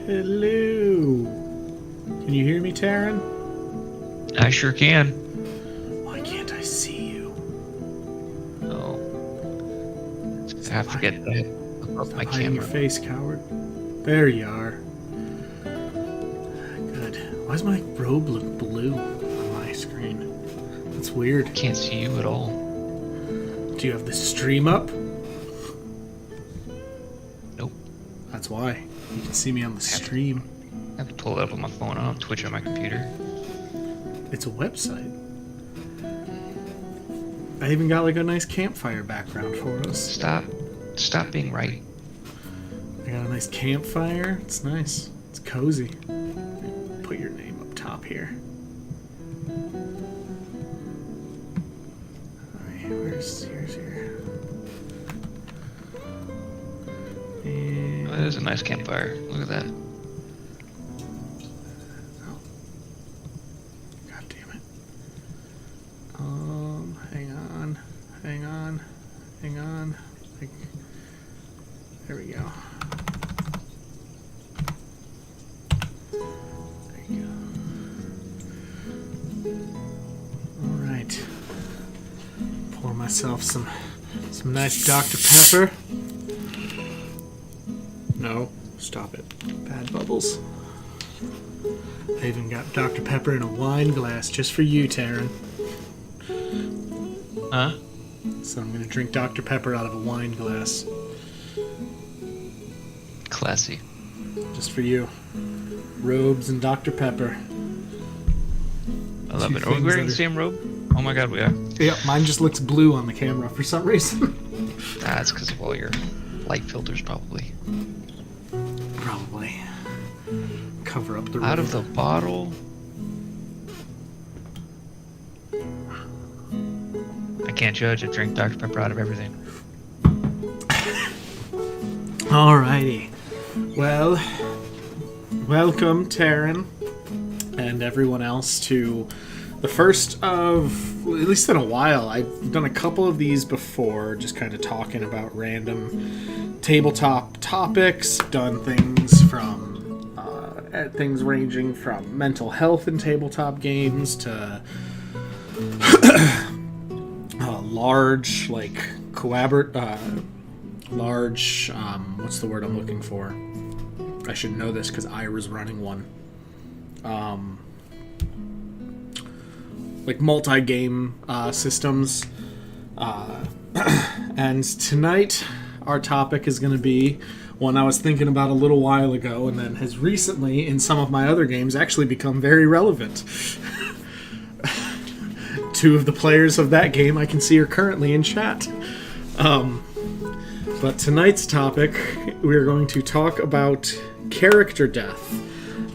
Hello. Can you hear me, Tarren? I sure can. Why can't I see you? Oh. I have to get that above my Hiding your camera. face, coward. There you are. Good. Why does my robe look blue on my screen? That's weird. Can't see you at all. Do you have the stream up? Nope. That's why. You can see me on the stream. I have to pull it up on my phone. I don't Twitch on my computer. It's a website. I even got like a nice campfire background for us. Stop being right. I got a nice campfire. It's nice. It's cozy. Put your name up top here. Alright, here's here. And That is a nice campfire. Look at that. oh. God damn it. Hang on. Like, there we go. There you go. Alright. Pour myself some nice Dr. Pepper. No, stop it. Bad bubbles. I even got Dr. Pepper in a wine glass just for you, Tarren. Huh? So I'm gonna drink Dr. Pepper out of a wine glass. Classy. Just for you. Robes and Dr. Pepper. I love Two it. Are we things wearing that the same robe? Oh my god, we are. Yeah, mine just looks blue on the camera for some reason. That's because of all your light filters, probably. Probably. Cover up the Out of robe. the bottle. I can't judge. I drink Dr. Pepper out of everything. Alrighty. Well, welcome, Tarren, and everyone else, to the first of, at least in a while, I've done a couple of these before, just kind of talking about random tabletop topics, done things from, things ranging from mental health in tabletop games to large, like, large, what's the word I'm looking for? I should know this because Ira's running one. Like multi-game systems. And tonight, our topic is going to be one I was thinking about a little while ago and then has recently, in some of my other games, actually become very relevant. Two of the players of that game I can see are currently in chat. But tonight's topic, we're going to talk about character death.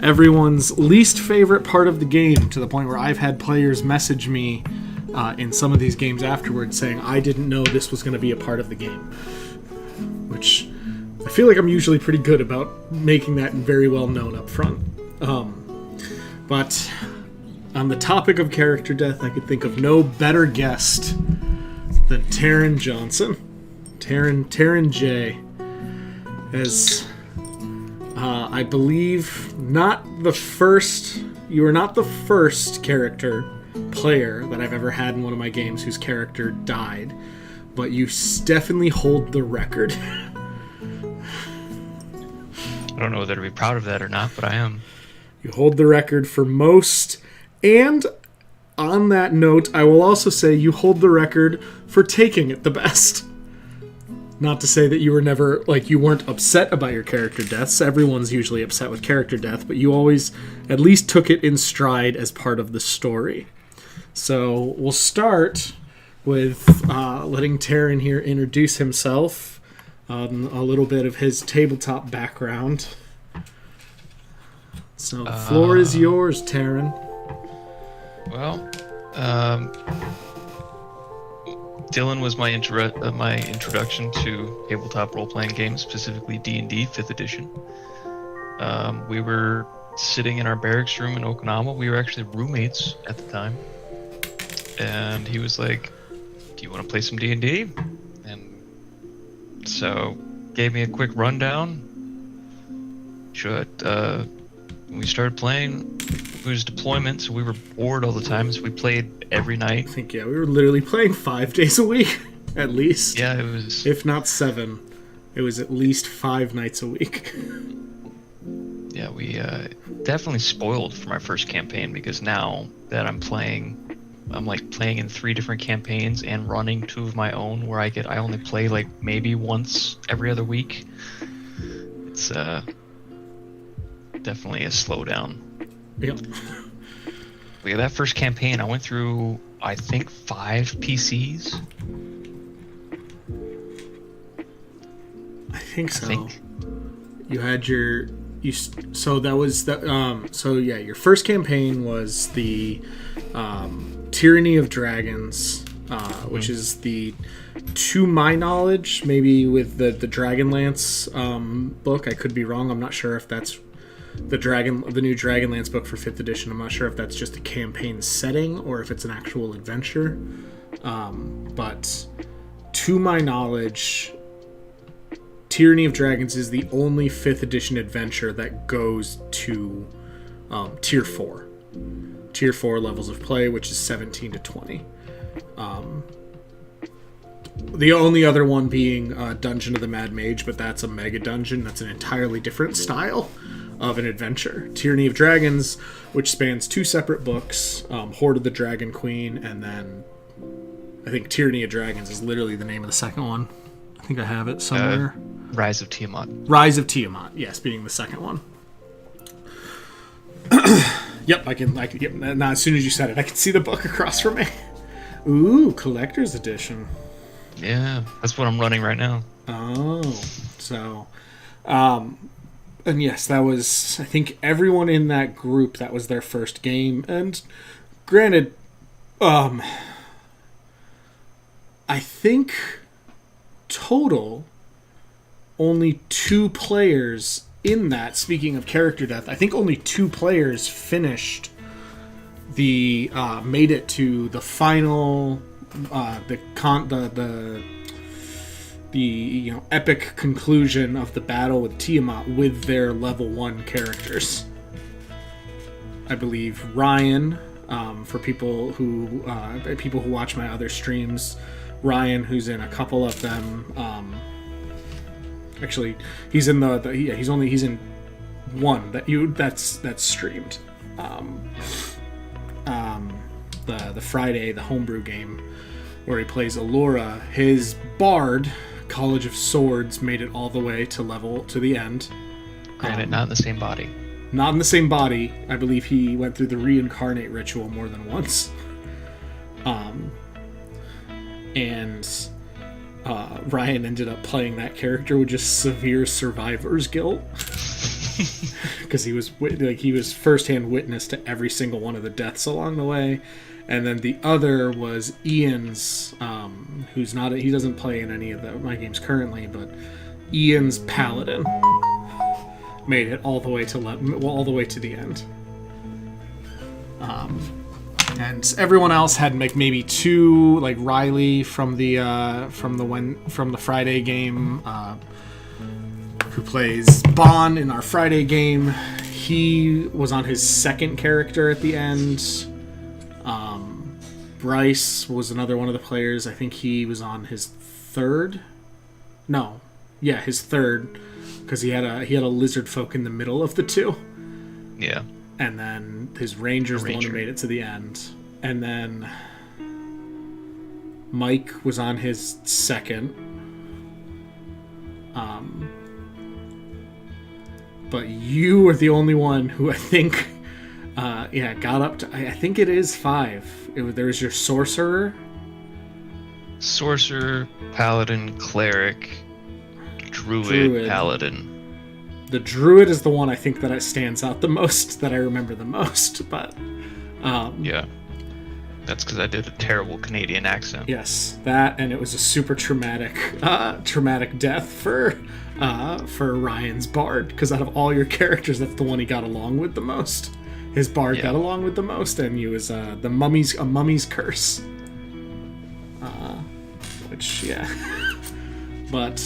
Everyone's least favorite part of the game, to the point where I've had players message me in some of these games afterwards saying, I didn't know this was going to be a part of the game. Which, I feel like I'm usually pretty good about making that very well known up front. But on the topic of character death, I could think of no better guest than Tarren Johnson. Tarren J. As, I believe, you are not the first character player that I've ever had in one of my games whose character died, but you definitely hold the record. I don't know whether to be proud of that or not, but I am. You hold the record for most, and on that note, I will also say you hold the record for taking it the best. Not to say that you were never, like, you weren't upset about your character deaths. Everyone's usually upset with character death, but you always at least took it in stride as part of the story. So we'll start with letting Tarren here introduce himself, a little bit of his tabletop background. So the floor is yours, Tarren. Well, Dylan was my introduction to tabletop role-playing games, specifically D&D 5th edition. We were sitting in our barracks room in Okinawa. We were actually roommates at the time. And he was like, do you want to play some D&D? And so gave me a quick rundown. Should we started playing. It was deployment, so we were bored all the time. So we played every night. I think we were literally playing 5 days a week, at least. Yeah, it was. If not 7, it was at least 5 nights a week. Yeah, we definitely spoiled for my first campaign, because now that I'm like playing in 3 different campaigns and running 2 of my own, where I only play like maybe once every other week. It's definitely a slowdown. Yep. Yeah, that first campaign, I went through, I think, 5 PCs. I think so. You had your so that was the so yeah, your first campaign was the Tyranny of Dragons, which is the, to my knowledge, maybe with the Dragonlance book. I could be wrong. I'm not sure if that's the new Dragonlance book for 5th edition. I'm not sure if that's just a campaign setting or if it's an actual adventure. But to my knowledge, Tyranny of Dragons is the only 5th edition adventure that goes to tier 4. Tier 4 levels of play, which is 17 to 20. The only other one being Dungeon of the Mad Mage, but that's a mega dungeon. That's an entirely different style of an adventure. Tyranny of Dragons, which spans 2 separate books, Horde of the Dragon Queen, and then I think Tyranny of Dragons is literally the name of the second one. I think I have it somewhere. Rise of Tiamat. Rise of Tiamat, yes, being the second one. Yep, I can. Yep. Now, as soon as you said it, I can see the book across from me. Ooh, collector's edition. Yeah, that's what I'm running right now. Oh, so, and yes, that was, I think, everyone in that group, that was their first game. And granted, I think total only 2 players in that. Speaking of character death, I think only 2 players finished made it to the final, the epic conclusion of the battle with Tiamat with their level 1 characters. I believe Ryan, for people who watch my other streams, Ryan, who's in a couple of them. Actually, he's in he's in one that's streamed. The Friday, the homebrew game, where he plays Allura. His bard, College of Swords, made it all the way to the end. Granted, not in the same body. Not in the same body. I believe he went through the reincarnate ritual more than once. Ryan ended up playing that character with just severe survivor's guilt. Because he was firsthand witness to every single one of the deaths along the way. And then the other was Ian's, he doesn't play in any of my games currently, but Ian's paladin made it all the way to the end. And everyone else had maybe 2, like Riley from the Friday game, who plays Bon in our Friday game. He was on his second character at the end. Bryce was another one of the players. I think he was on his third. No, yeah, his third, because he had a lizard folk in the middle of the 2. Yeah. And then his ranger's the one who made it to the end. And then Mike was on his second. But you were the only one who I think got up to, I think it is 5. There was your sorcerer, paladin, cleric, druid, paladin. The druid is the one I think that stands out the most, that I remember the most. But yeah, that's because I did a terrible Canadian accent. Yes, that, and it was a super traumatic death for Ryan's bard, because out of all your characters, that's the one he got along with the most. His bard got along with the most, and he was a mummy's curse. Which, yeah. But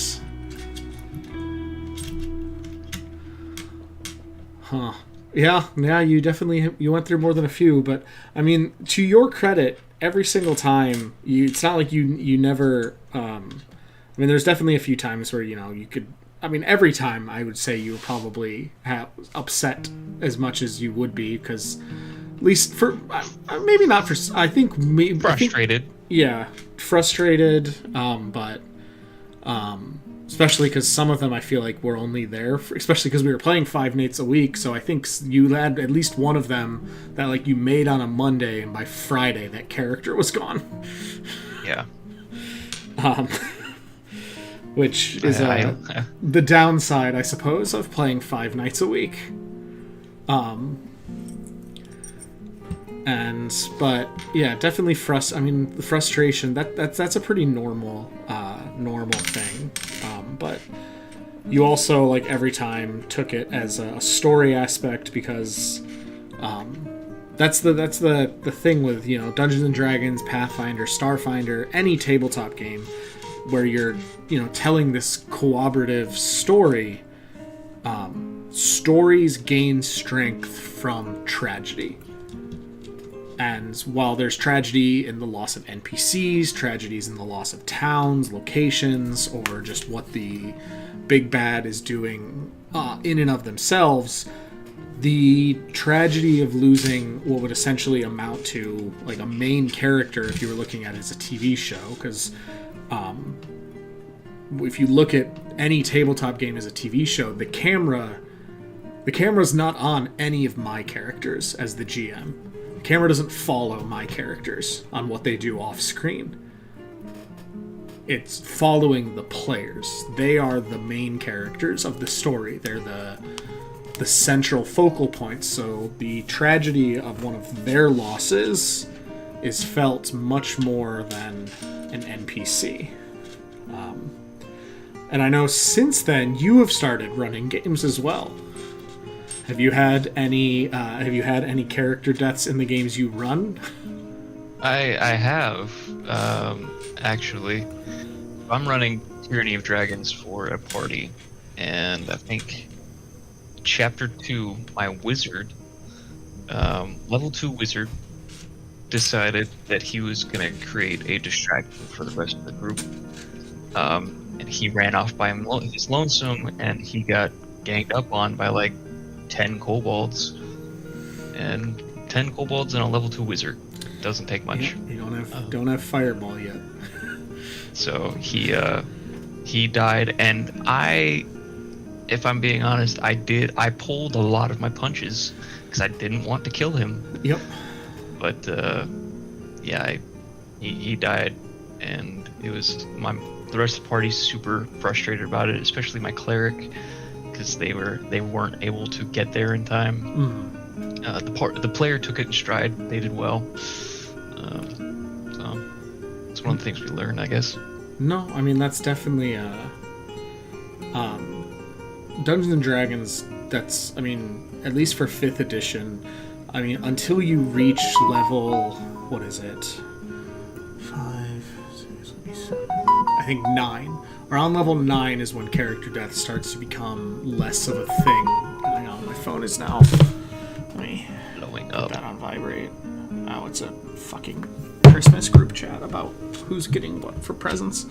Huh. Yeah, you definitely you went through more than a few, but I mean, to your credit, every single time it's not like you never. I mean, there's definitely a few times where you could. I mean, every time I would say you were probably upset as much as you would be because, at least for maybe not for. I think maybe Frustrated. Yeah, frustrated. But especially because some of them I feel like were only there, especially because we were playing 5 nights a week. So I think you had at least one of them that like you made on a Monday, and by Friday that character was gone. Yeah. Which is the downside, I suppose, of playing 5 nights a week. But yeah, definitely the frustration that's a pretty normal thing. But you also like every time took it as a story aspect because that's the thing with Dungeons and Dragons, Pathfinder, Starfinder, any tabletop game where you're telling this cooperative story. Stories gain strength from tragedy. And while there's tragedy in the loss of NPCs, tragedies in the loss of towns, locations, or just what the big bad is doing in and of themselves, the tragedy of losing what would essentially amount to like a main character if you were looking at it as a TV show, because if you look at any tabletop game as a TV show, the camera's not on any of my characters as the GM. The camera doesn't follow my characters on what they do off screen. It's following the players. They are the main characters of the story. They're the central focal points. So the tragedy of one of their losses is felt much more than an NPC. And I know since then you have started running games as well. Have you had any character deaths in the games you run? I have actually. I'm running Tyranny of Dragons for a party, and I think Chapter 2, my wizard, level 2 wizard, decided that he was going to create a distraction for the rest of the group. And he ran off by his lonesome, and he got ganged up on by like 10 kobolds. And 10 kobolds and a level 2 wizard. Doesn't take much. You don't have fireball yet. So he died, and if I'm being honest, I pulled a lot of my punches because I didn't want to kill him. Yep. But yeah, he died, and it was the rest of the party's super frustrated about it, especially my cleric, because they weren't able to get there in time. The player took it in stride. They did well. So it's one of the things we learned, I guess. No, I mean that's definitely Dungeons and Dragons. That's, I mean, at least for 5th edition. I mean, until you reach level, what is it? 5, 6, 7, I think 9. Around level 9 is when character death starts to become less of a thing. Hang on, my phone is now. Let me blowing put up. that on vibrate. Oh, it's a fucking Christmas group chat about who's getting what for presents.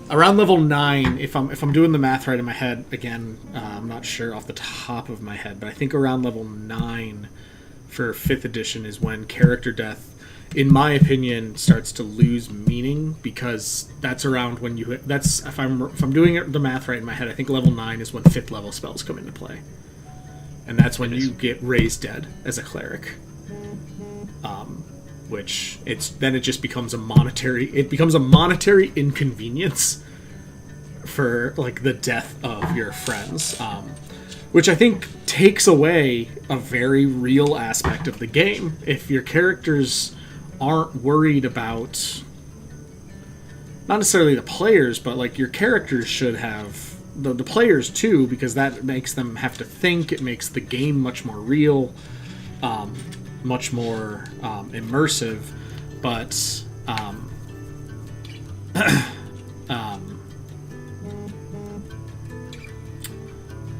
Around level 9, if I'm doing the math right in my head, again, I'm not sure off the top of my head, but I think around level 9 for 5th edition is when character death, in my opinion, starts to lose meaning, because that's around when if I'm doing the math right in my head, I think level 9 is when 5th level spells come into play. And that's when you get raised dead as a cleric. Which it just becomes a monetary inconvenience for like the death of your friends, which I think takes away a very real aspect of the game. If your characters aren't worried about, not necessarily the players, but like your characters should have the players too, because that makes them have to think. It makes the game much more real. Much more immersive, but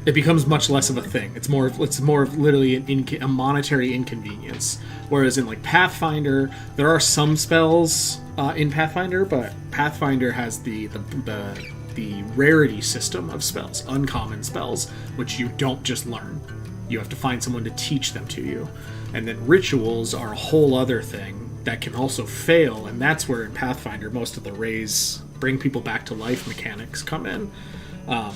it becomes much less of a thing. It's more of literally a monetary inconvenience. Whereas in like Pathfinder, there are some spells in Pathfinder, but Pathfinder has the rarity system of spells, uncommon spells, which you don't just learn. You have to find someone to teach them to you. And then rituals are a whole other thing that can also fail, and that's where in Pathfinder most of the raise bring people back to life mechanics come in. No,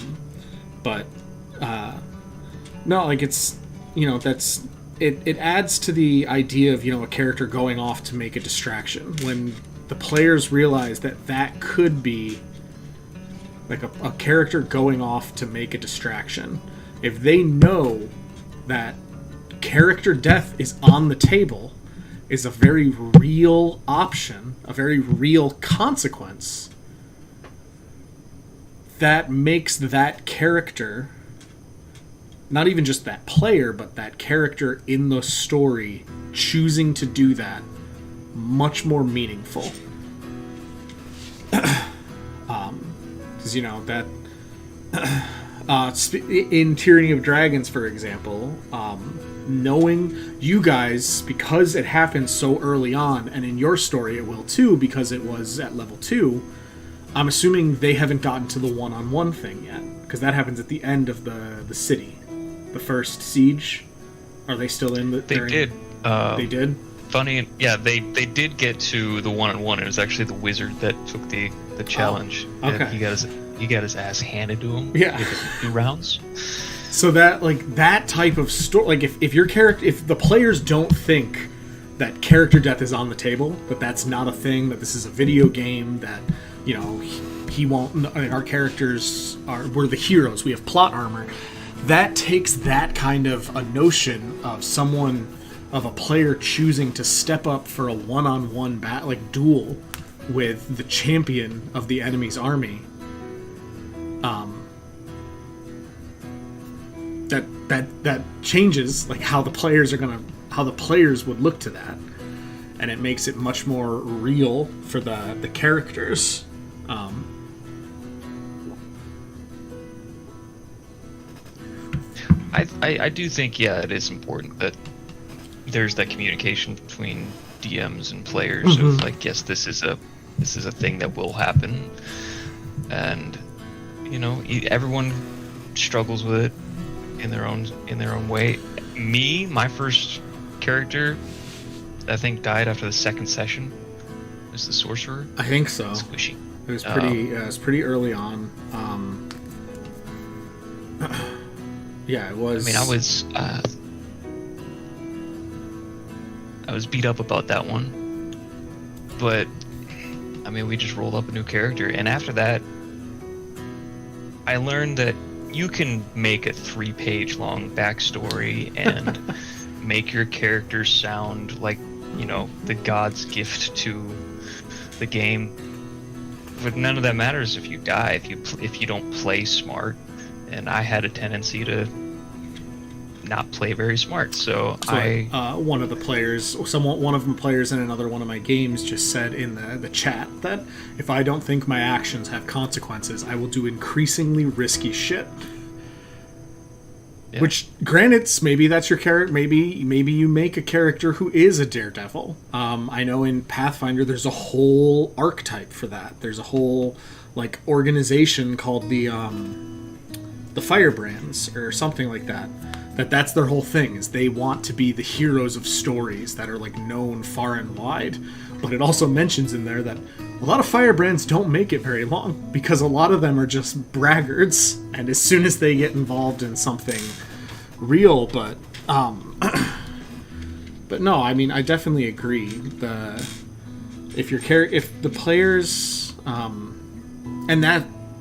like it's, that's it adds to the idea of a character going off to make a distraction when the players realize that could be like a character going off to make a distraction. If they know that character death is on the table, is a very real option, a very real consequence, that makes that character, not even just that player, but that character in the story choosing to do that, much more meaningful. Because that in Tyranny of Dragons, for example, knowing you guys, because it happened so early on, and in your story it will too, because it was at level 2, I'm assuming they haven't gotten to the one-on-one thing yet, because that happens at the end of the city, the first siege. Are they still in the? They did. They did. Funny, yeah, they did get to the one-on-one. It was actually the wizard that took the challenge. Oh, okay. He got his ass handed to him. Yeah. 2 rounds. So that type of story, like if your character, if the players don't think that character death is on the table, that that's not a thing, that this is a video game, that he won't. Our characters we're the heroes. We have plot armor. That takes that kind of a notion of a player choosing to step up for a one-on-one duel with the champion of the enemy's army. That changes like how the players would look to that, and it makes it much more real for the characters. I do think it is important that there's that communication between DMs and players of like, yes, this is a thing that will happen, and everyone struggles with it in their own way. My first character, I think, died after the second session. Was the sorcerer? I think so. Squishy. It was pretty. It was pretty early on. Yeah, it was. I mean, I was beat up about that one, but we just rolled up a new character, and after that, I learned that you can make a 3-page long backstory and make your character sound like the god's gift to the game, but none of that matters if you die, if you don't play smart. And I had a tendency to not play very smart, so one of the players in another one of my games just said in the chat that if I don't think my actions have consequences, I will do increasingly risky shit. Yeah. Which, granted, maybe that's your character. Maybe you make a character who is a daredevil. I know in Pathfinder there's a whole archetype for that. There's a whole organization called the Firebrands or something like that. That's their whole thing, is they want to be the heroes of stories that are known far and wide. But it also mentions in there that a lot of Firebrands don't make it very long, because a lot of them are just braggarts, and as soon as they get involved in something real, but no, I definitely agree. If the players, and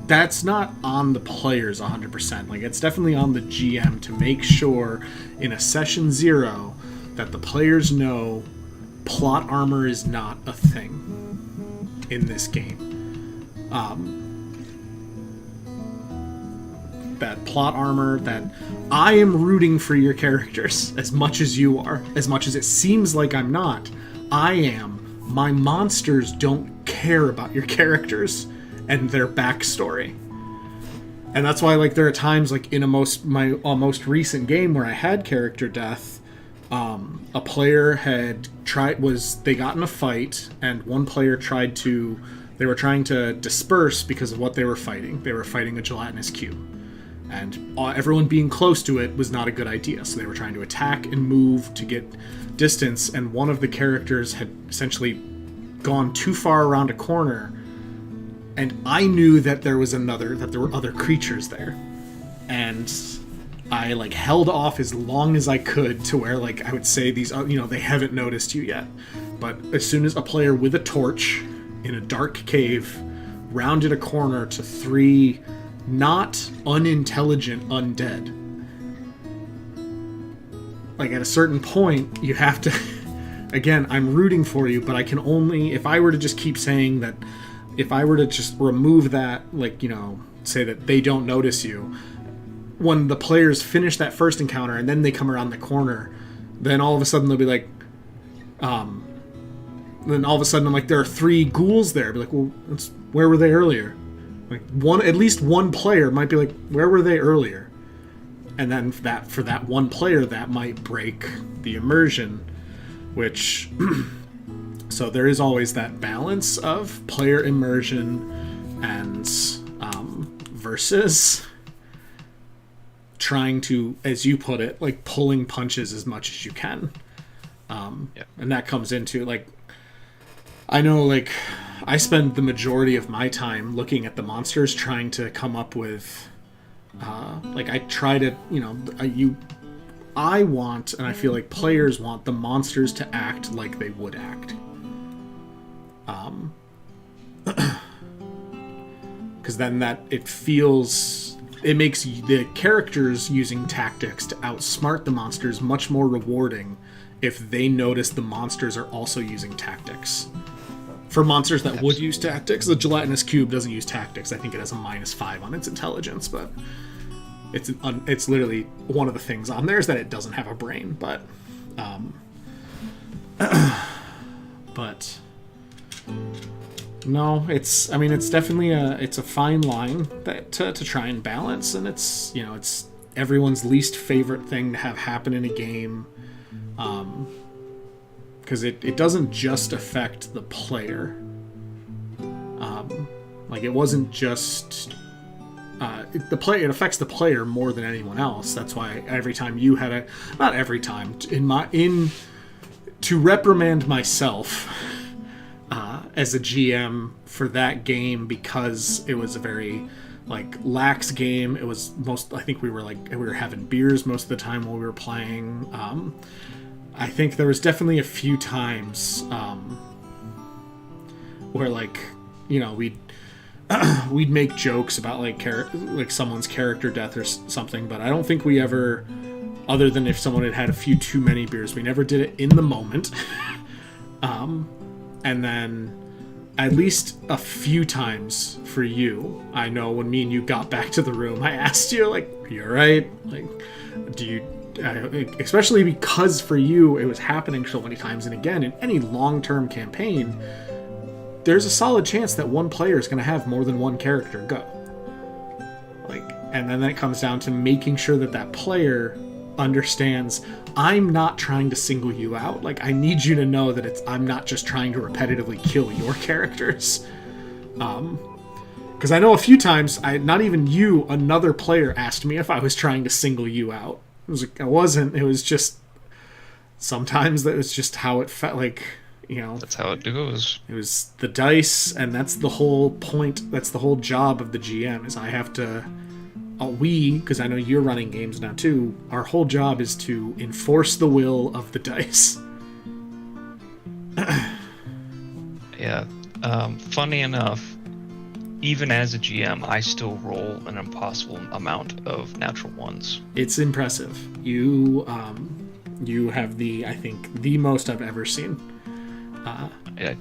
that's not on the players 100%. It's definitely on the GM to make sure in a session 0 that the players know plot armor is not a thing in this game. That plot armor, that I am rooting for your characters as much as you are, as much as it seems like I'm not. I am. My monsters don't care about your characters and their backstory. And that's why, like, there are times, like, in my most recent game where I had character death, a player they got in a fight, and one player they were trying to disperse because of what they were fighting. They were fighting a gelatinous cube. And everyone being close to it was not a good idea. So they were trying to attack and move to get distance, and one of the characters had essentially gone too far around a corner, and I knew that there were other creatures there. And I, like, held off as long as I could to where, like, I would say these, they haven't noticed you yet. But as soon as a player with a torch in a dark cave rounded a corner to 3 not unintelligent undead, like, at a certain point, you have to... Again, I'm rooting for you, but I can only... If I were to just keep saying that... If I were to just remove that, like, say that they don't notice you, when the players finish that first encounter and then they come around the corner, then all of a sudden they'll be like... then all of a sudden I'm like, there are 3 ghouls there. I'll be like, well, where were they earlier? Like, at least one player might be like, where were they earlier? And then for that one player, that might break the immersion, which... So there is always that balance of player immersion and versus trying to, as you put it, like, pulling punches as much as you can. And that comes into, like... I know, like, I spend the majority of my time looking at the monsters, trying to come up with... like, I try to, I want, and I feel like players want, the monsters to act like they would act. Because then it makes the characters using tactics to outsmart the monsters much more rewarding if they notice the monsters are also using tactics. For monsters that would use tactics, the gelatinous cube doesn't use tactics. I think it has a -5 on its intelligence, but it's literally one of the things on there is that it doesn't have a brain. But no, it's definitely a fine line that to try and balance, and it's everyone's least favorite thing to have happen in a game, because it doesn't just affect the player. Like, it wasn't just it affects the player more than anyone else. That's why every time you had not every time, to reprimand myself as a GM for that game, because it was a very, like, lax game. It was I think we were having beers most of the time while we were playing. I think there was definitely a few times where, like, we'd make jokes about, like someone's character death or something, but I don't think we ever, other than if someone had had a few too many beers, we never did it in the moment. And then at least a few times for you, I know when me and you got back to the room, I asked you, like, "Are you all right? Like, do you..." Especially because for you, it was happening so many times. And again, in any long-term campaign, there's a solid chance that one player is going to have more than one character go. Like, and then it comes down to making sure that player understands, I'm not trying to single you out. Like, I need you to know that I'm not just trying to repetitively kill your characters. Because I know a few times, not even you, another player asked me if I was trying to single you out. I wasn't. It was just, sometimes that was just how it felt. Like, that's how it goes. It was the dice, and that's the whole point. That's the whole job of the GM, is I have to... because I know you're running games now too, our whole job is to enforce the will of the dice. Yeah. Funny enough, even as a GM, I still roll an impossible amount of natural ones. It's impressive. You have I think the most I've ever seen. Yeah.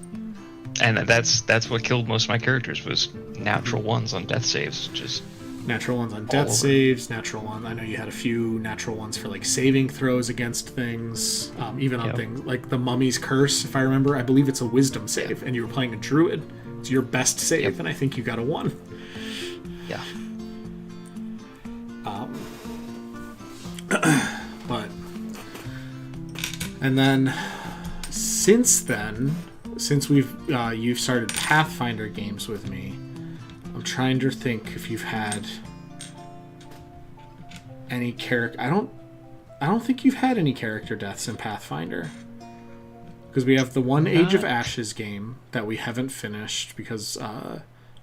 And that's what killed most of my characters, was natural ones on death saves. Just natural ones on death saves, natural ones. I know you had a few natural ones for, like, saving throws against things, even on things like the Mummy's Curse, if I remember. I believe it's a wisdom save, and you were playing a druid. It's your best save, and I think you got a 1. Yeah. But and then since you've started Pathfinder games with me, I'm trying to think if you've had any character. I don't think you've had any character deaths in Pathfinder, because we have the one Age of Ashes game that we haven't finished because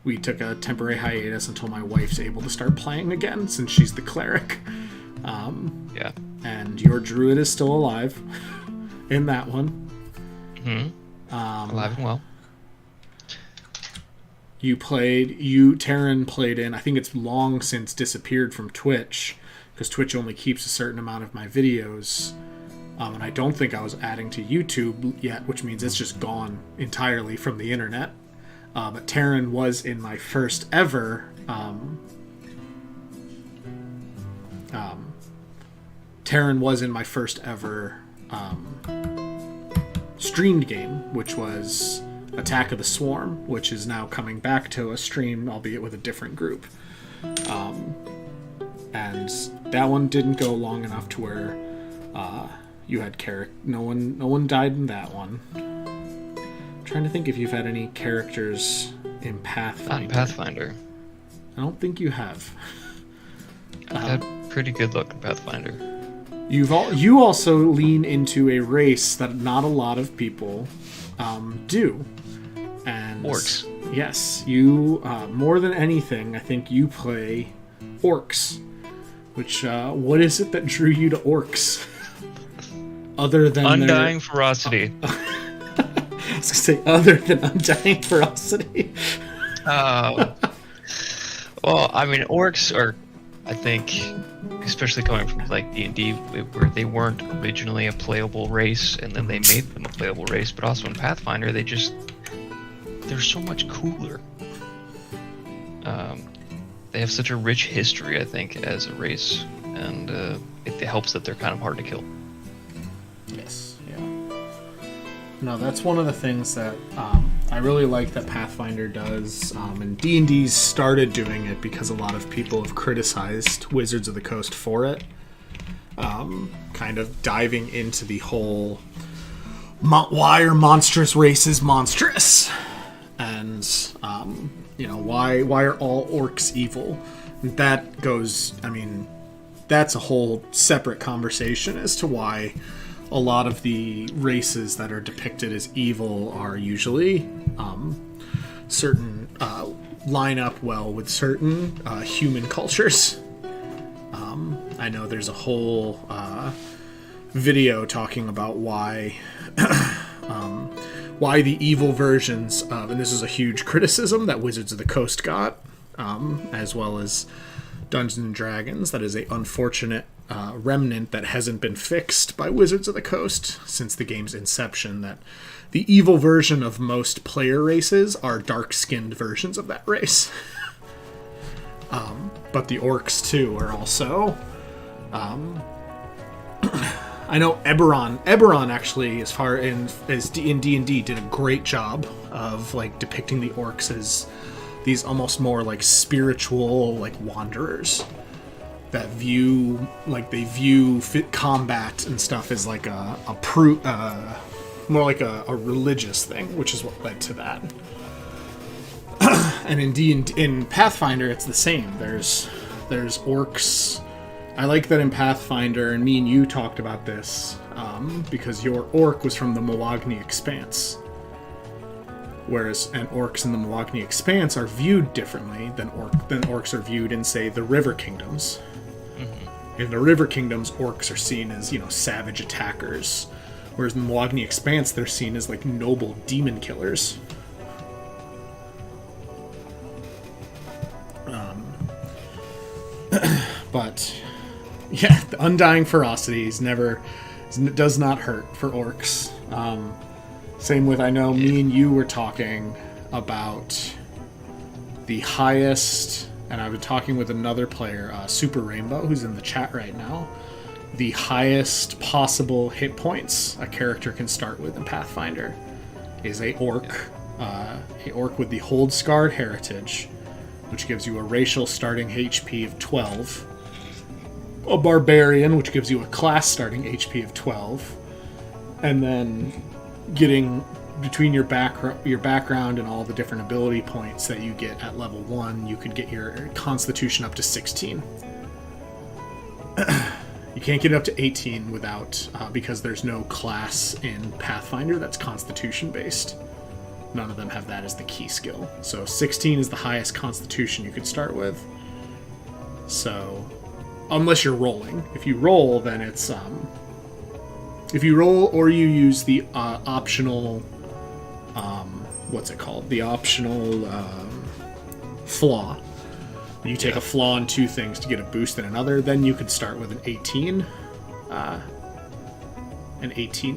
we took a temporary hiatus until my wife's able to start playing again, since she's the cleric. Yeah. And your druid is still alive in that one. Alive and well. Tarren played in, I think it's long since disappeared from Twitch, because Twitch only keeps a certain amount of my videos. And I don't think I was adding to YouTube yet, which means it's just gone entirely from the internet. But Tarren was in my first ever streamed game, which was Attack of the Swarm, which is now coming back to a stream, albeit with a different group. And that one didn't go long enough to where you had no one died in that one. I'm trying to think if you've had any characters in Pathfinder. Not in Pathfinder. I don't think you have. I've had pretty good luck in Pathfinder. You also lean into a race that not a lot of people do. And orcs. Yes, you more than anything, I think you play orcs. Which what is it that drew you to orcs? Other than Undying ferocity. I was gonna say other than undying ferocity. Well, I mean, orcs are, I think, especially coming from like D&D, where they weren't originally a playable race, and then they made them a playable race. But also in Pathfinder, they're so much cooler. They have such a rich history, I think, as a race, and it helps that they're kind of hard to kill. Yes, yeah. No, that's one of the things that I really like that Pathfinder does, and D&D's started doing it because a lot of people have criticized Wizards of the Coast for it. Kind of diving into the whole why are monstrous races monstrous? And why are all orcs evil? That goes, I mean, that's a whole separate conversation as to why a lot of the races that are depicted as evil are usually certain line up well with certain human cultures. I know there's a whole video talking about why the evil versions of, and this is a huge criticism that Wizards of the Coast got, as well as Dungeons & Dragons, that is a unfortunate remnant that hasn't been fixed by Wizards of the Coast since the game's inception, that the evil version of most player races are dark-skinned versions of that race. But the orcs, too, are also... I know Eberron actually, as far as in D&D, did a great job of like depicting the orcs as these almost more like spiritual like wanderers that view combat and stuff as like more like a religious thing, which is what led to that. And in Pathfinder, it's the same. There's orcs. I like that in Pathfinder, and me and you talked about this, because your orc was from the Milagni Expanse. Whereas orcs in the Milagni Expanse are viewed differently than orcs are viewed in, say, the River Kingdoms. Mm-hmm. In the River Kingdoms, orcs are seen as, savage attackers. Whereas in the Milagni Expanse, they're seen as, like, noble demon killers. But... yeah, the undying ferocity does not hurt for orcs. Same with, I know me and you were talking about the highest, and I've been talking with another player, Super Rainbow, who's in the chat right now, the highest possible hit points a character can start with in Pathfinder is a orc with the Hold Scarred Heritage, which gives you a racial starting HP of 12. a barbarian, which gives you a class starting HP of 12, and then getting between your background and all the different ability points that you get at level 1, you could get your constitution up to 16. You can't get it up to 18 without because there's no class in Pathfinder that's constitution based. None of them have that as the key skill. So 16 is the highest constitution you could start with. So unless you're rolling. If you roll, then it's if you roll or you use the optional what's it called? The optional flaw. You take a flaw in 2 things to get a boost in another, then you could start with an 18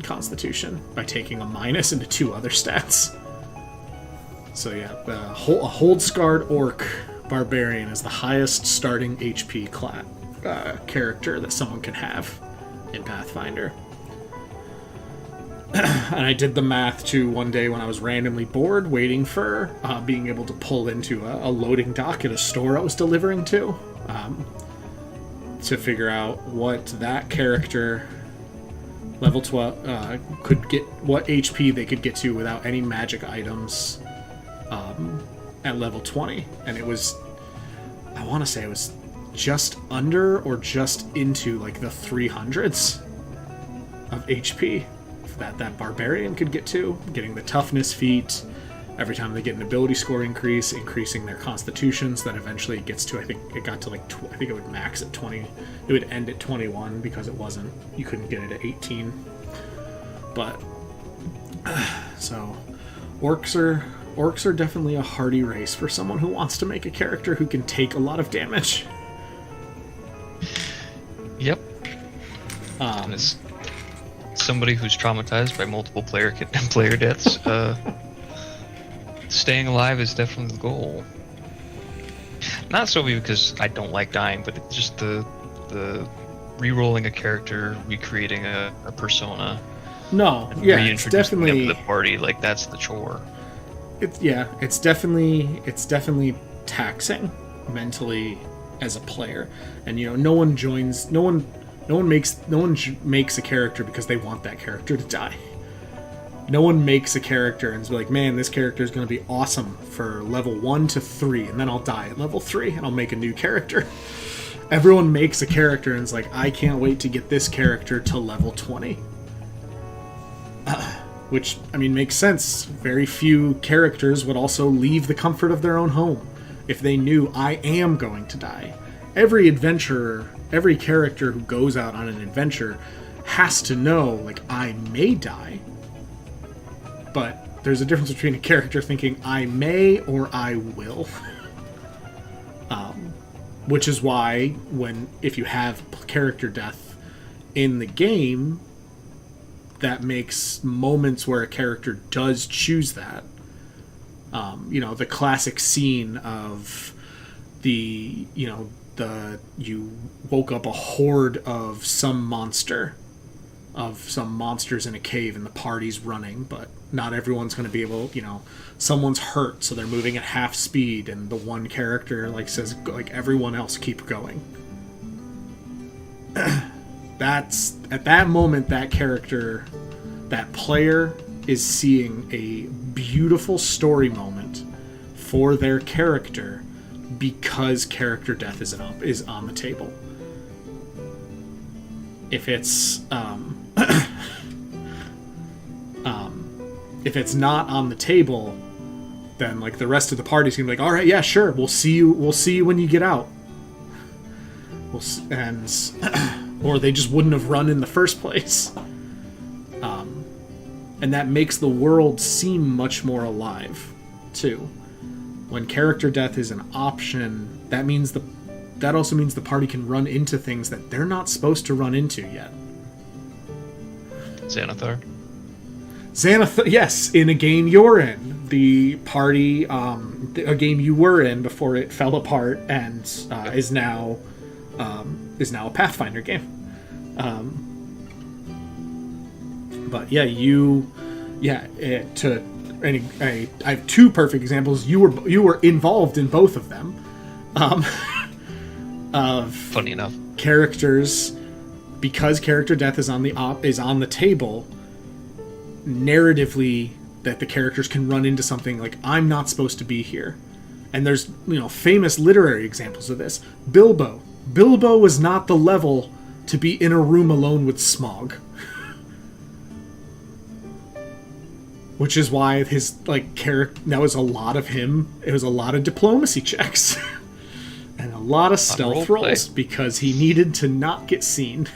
constitution by taking a minus into 2 other stats. So yeah, a hold-scarred orc barbarian is the highest starting HP character that someone can have in Pathfinder. And I did the math too one day when I was randomly bored, waiting for being able to pull into a loading dock at a store I was delivering to figure out what that character level 12 could get, what HP they could get to without any magic items at level 20. And it was, I want to say it was just under or just into like the 300s of HP that barbarian could get to, getting the toughness feat every time they get an ability score increase, increasing their constitutions. That eventually gets to, I think it got to like I think it would max at 20. It would end at 21 because you couldn't get it at 18. But so orcs are definitely a hardy race for someone who wants to make a character who can take a lot of damage. Yep. As somebody who's traumatized by multiple player deaths, staying alive is definitely the goal. Not so because I don't like dying, but it's just the re-rolling a character, recreating a persona. No, yeah, it's definitely them to the party. Like that's the chore. It's definitely taxing mentally as a player, and no one makes a character because they want that character to die. No one makes a character and is like, man, this character is going to be awesome for level 1 to 3, and then I'll die at level 3 and I'll make a new character. Everyone makes a character and is like, I can't wait to get this character to level 20. Which, I mean, makes sense. Very few characters would also leave the comfort of their own home if they knew I am going to die. Every adventurer, every character who goes out on an adventure has to know, like, I may die. But there's a difference between a character thinking I may or I will. Which is why if you have character death in the game, that makes moments where a character does choose that. The classic scene of you woke up a horde of some monsters in a cave and the party's running, but not everyone's going to be able, someone's hurt, so they're moving at half speed, and the one character says, everyone else keep going. That's, at that moment, that player is seeing a beautiful story moment for their character because character death is on the table. If it's if it's not on the table, then the rest of the party's gonna be like, all right, yeah, sure, we'll see you when you get out. Or they just wouldn't have run in the first place. And that makes the world seem much more alive, too. When character death is an option, that also means the party can run into things that they're not supposed to run into yet. Xanathar, yes, in a game you're in. The party, a game you were in before it fell apart and is now a Pathfinder game. But yeah, I have 2 perfect examples. You were involved in both of them. Funny enough. characters, because character death is on the table, narratively, that the characters can run into something like, I'm not supposed to be here. And there's, famous literary examples of this. Bilbo was not the level to be in a room alone with Smaug. Which is why his, character, that was a lot of him. It was a lot of diplomacy checks. And a lot of stealth rolls, because he needed to not get seen.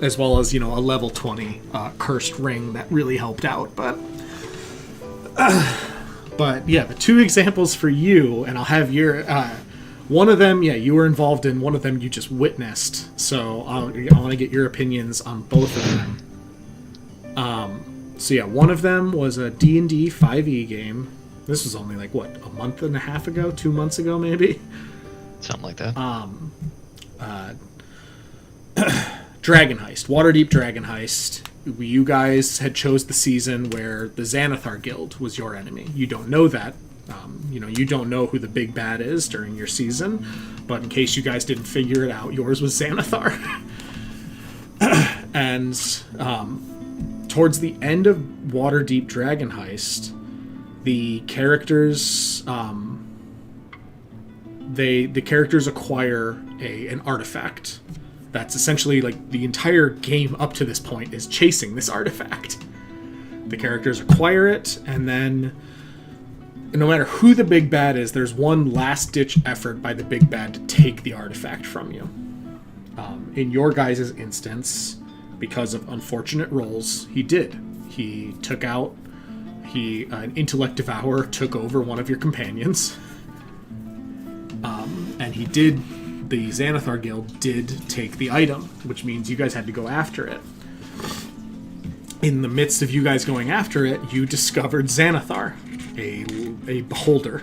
As well as, a level 20 cursed ring that really helped out. But yeah, the two examples for you, and I'll have your... one of them, you were involved in. One of them you just witnessed. So I want to get your opinions on both of them. So yeah, one of them was a D&D 5e game. This was only a month and a half ago, 2 months ago maybe? Something like that. Dragon Heist, Waterdeep Dragon Heist. You guys had chose the season where the Xanathar Guild was your enemy. You don't know that. You don't know who the big bad is during your season, but in case you guys didn't figure it out, yours was Xanathar. And towards the end of Waterdeep Dragon Heist, the characters the characters acquire an artifact. That's essentially the entire game up to this point is chasing this artifact. The characters acquire it, and then no matter who the big bad is, there's one last-ditch effort by the big bad to take the artifact from you. In your guys' instance, because of unfortunate rolls, he did. He took out... an intellect devourer took over one of your companions. And he did... The Xanathar Guild did take the item, which means you guys had to go after it. In the midst of you guys going after it, you discovered Xanathar, a beholder.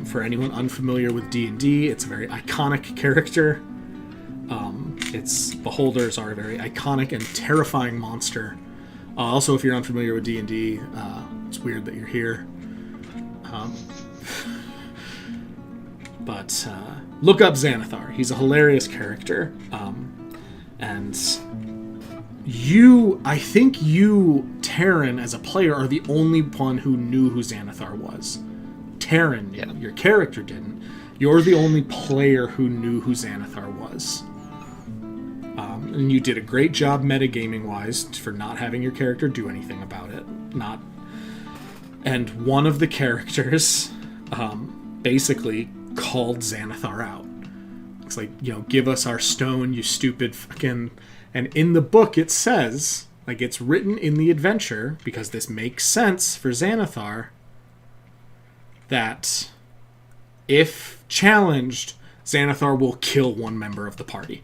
For anyone unfamiliar with D&D, it's a very iconic character. Its beholders are a very iconic and terrifying monster. Also, if you're unfamiliar with D&D, it's weird that you're here. But look up Xanathar. He's a hilarious character. And I think you, Tarren, as a player, are the only one who knew who Xanathar was. Tarren knew. Your character didn't. You're the only player who knew who Xanathar was. And you did a great job metagaming-wise for not having your character do anything about it. And one of the characters basically called Xanathar out. It's give us our stone, you stupid fucking... And in the book it says, it's written in the adventure, because this makes sense for Xanathar, that if challenged, Xanathar will kill one member of the party.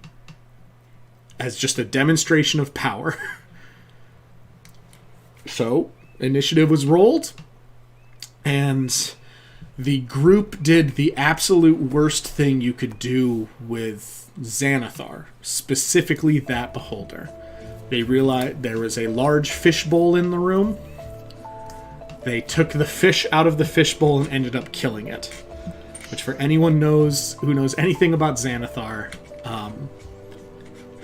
As just a demonstration of power. So, initiative was rolled, and the group did the absolute worst thing you could do with Xanathar, specifically that beholder. They realized there was a large fishbowl in the room. They took the fish out of the fishbowl and ended up killing it. Which, for anyone who knows anything about Xanathar,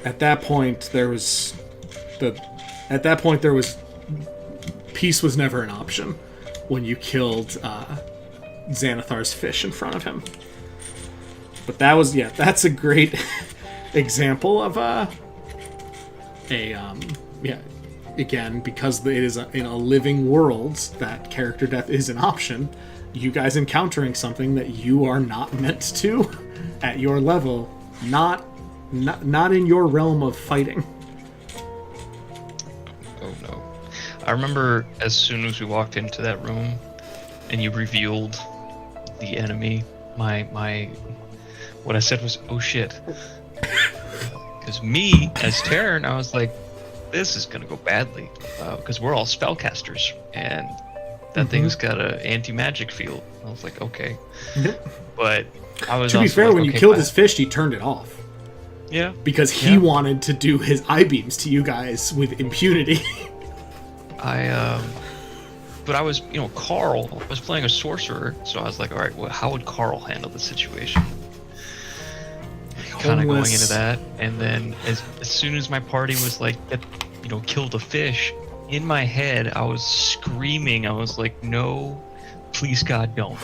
at that point there was peace was never an option when you killed Xanathar's fish in front of him. But that's a great example of again, because it is in a living world that character death is an option. You guys encountering something that you are not meant to at your level, not in your realm of fighting. Oh no. I remember as soon as we walked into that room and you revealed the enemy, what I said was, oh shit. Because me, as Tarren, I was like, this is gonna go badly. Because we're all spellcasters, and that thing's got an anti-magic field. I was like, okay. But I was to be fair, when you killed his fish, he turned it off. Yeah. Because he wanted to do his eye beams to you guys with impunity. But I was, Carl was playing a sorcerer, so I was like, all right, well, how would Carl handle the situation? kind of going homeless. into that, and then as soon as my party was like, killed a fish, in my head I was screaming. I was like, no, please God, don't.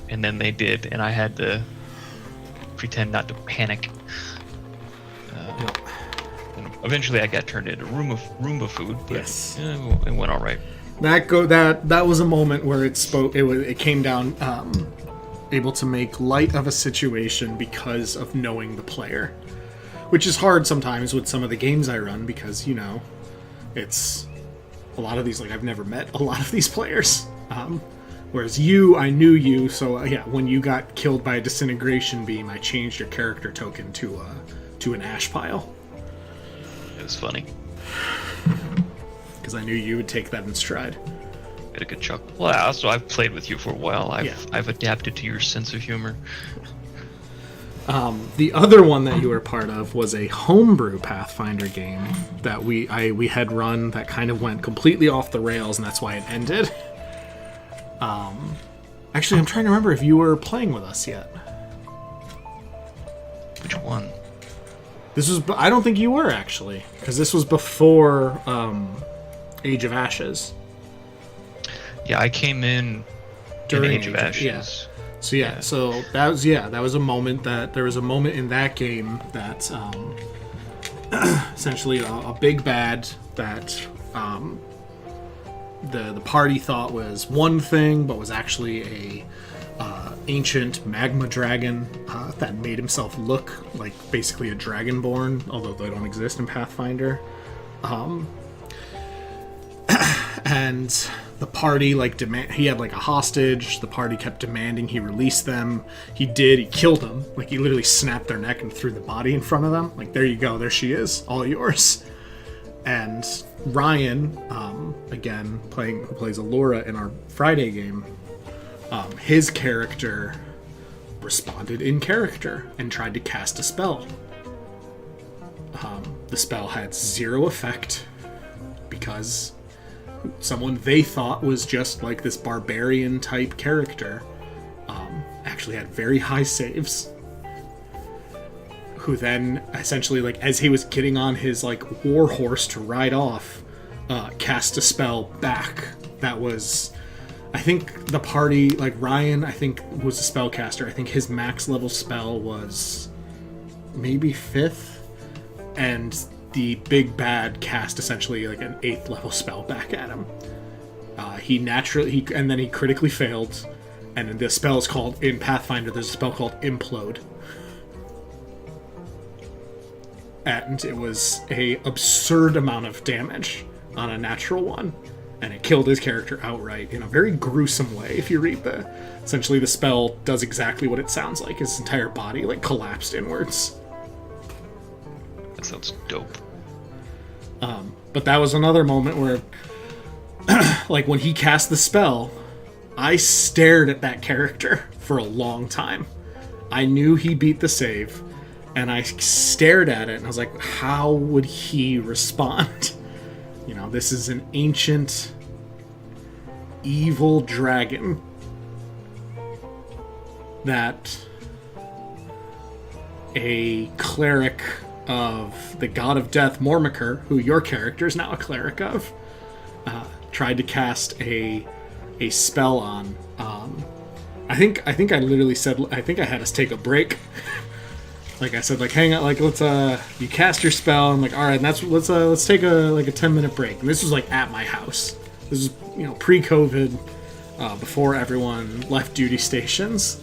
And then they did, and I had to pretend not to panic. And eventually I got turned into Roomba food, but Yes. It went all right. That was a moment where it came down able to make light of a situation because of knowing the player, which is hard sometimes with some of the games I run because it's a lot of these, like, I've never met a lot of these players, whereas I knew you, so yeah, when you got killed by a disintegration beam, I changed your character token to an ash pile. It was funny because I knew you would take that in stride. Had a good chuckle. Well, also I've played with you for a while. I've adapted to your sense of humor. The other one that you were part of was a homebrew Pathfinder game that we had run that kind of went completely off the rails, and that's why it ended. Actually, I'm trying to remember if you were playing with us yet. Which one? I don't think you were, actually, because this was before Age of Ashes. Yeah, I came in during Age of Ashes. Yeah. So that was a moment there was a moment in that game that essentially a big bad that the party thought was one thing, but was actually a ancient magma dragon that made himself look like basically a dragonborn, although they don't exist in Pathfinder. And the party, he had a hostage. The party kept demanding he release them. He did. He killed them. He literally snapped their neck and threw the body in front of them. There you go. There she is. All yours. And Ryan, again, who plays Allura in our Friday game, his character responded in character and tried to cast a spell. The spell had zero effect because someone they thought was just this barbarian type character actually had very high saves, who then essentially, as he was getting on his war horse to ride off, cast a spell back that was, I think the party, Ryan, I think, was a spellcaster. I think his max level spell was maybe 5th, and the big bad cast essentially an 8th level spell back at him. And then he critically failed, and the spell is called, in Pathfinder, there's a spell called Implode. And it was a absurd amount of damage on a natural one, and it killed his character outright in a very gruesome way. If you read essentially the spell does exactly what it sounds like. His entire body collapsed inwards. That sounds dope. But that was another moment where, when he cast the spell, I stared at that character for a long time. I knew he beat the save, and I stared at it, and I was like, how would he respond? This is an ancient, evil dragon that a cleric of the god of death, Mormaker, who your character is now a cleric of, tried to cast a spell on. I think I literally said, I think I had us take a break. I said, hang on, let's you cast your spell. I'm all right, and let's take a 10-minute break. And this was at my house. This was pre-COVID, before everyone left duty stations.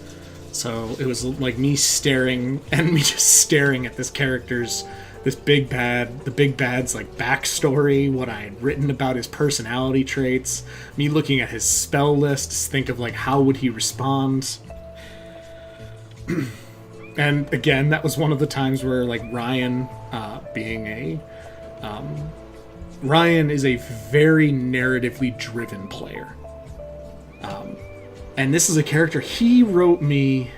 So it was me staring at this character's, the big bad's backstory, what I had written about his personality traits, me looking at his spell lists, think of how would he respond. And again, that was one of the times where Ryan, Ryan is a very narratively driven player. And this is a character he wrote me.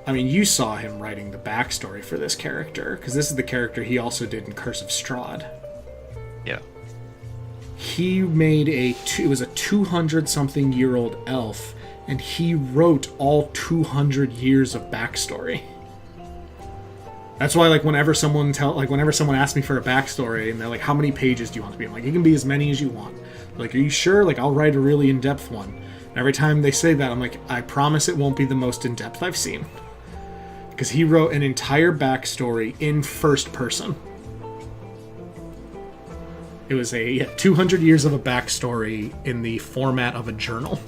I mean, you saw him writing the backstory for this character, because this is the character he also did in Curse of Strahd. Yeah. He made it was a 200-something-year-old elf, and he wrote all 200 years of backstory. That's why, like, whenever someone asks me for a backstory and they're like, "How many pages do you want to be?" I'm like, "It can be as many as you want." Like, "Are you sure?" Like, I'll write a really in-depth one. And every time they say that, I'm like, "I promise it won't be the most in-depth I've seen." Because he wrote an entire backstory in first person. It was 200 years of a backstory in the format of a journal.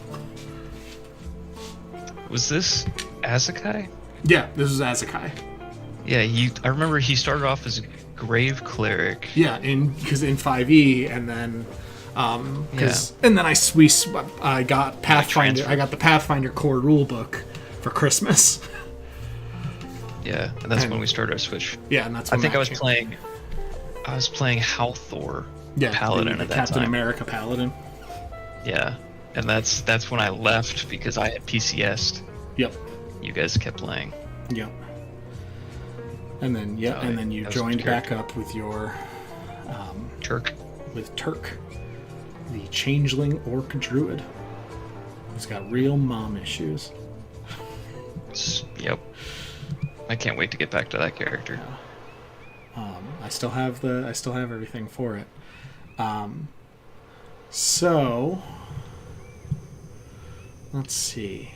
Was this Azakai? Yeah, this is Azakai. Yeah, I remember he started off as a grave cleric. Yeah, because in 5e, and then and then I got Pathfinder. I got the Pathfinder core rulebook for Christmas. Yeah, and that's when we started our switch. Yeah, and that's I when think I was playing Halthor, Paladin at that Captain time. America Paladin. Yeah, and that's when I left because I had PCS'd. Yep. You guys kept playing. Yep. And then and then you joined back up with your Turk. With Turk, the changeling orc druid. He's got real mom issues. Yep. I can't wait to get back to that character. I still have everything for it. So let's see.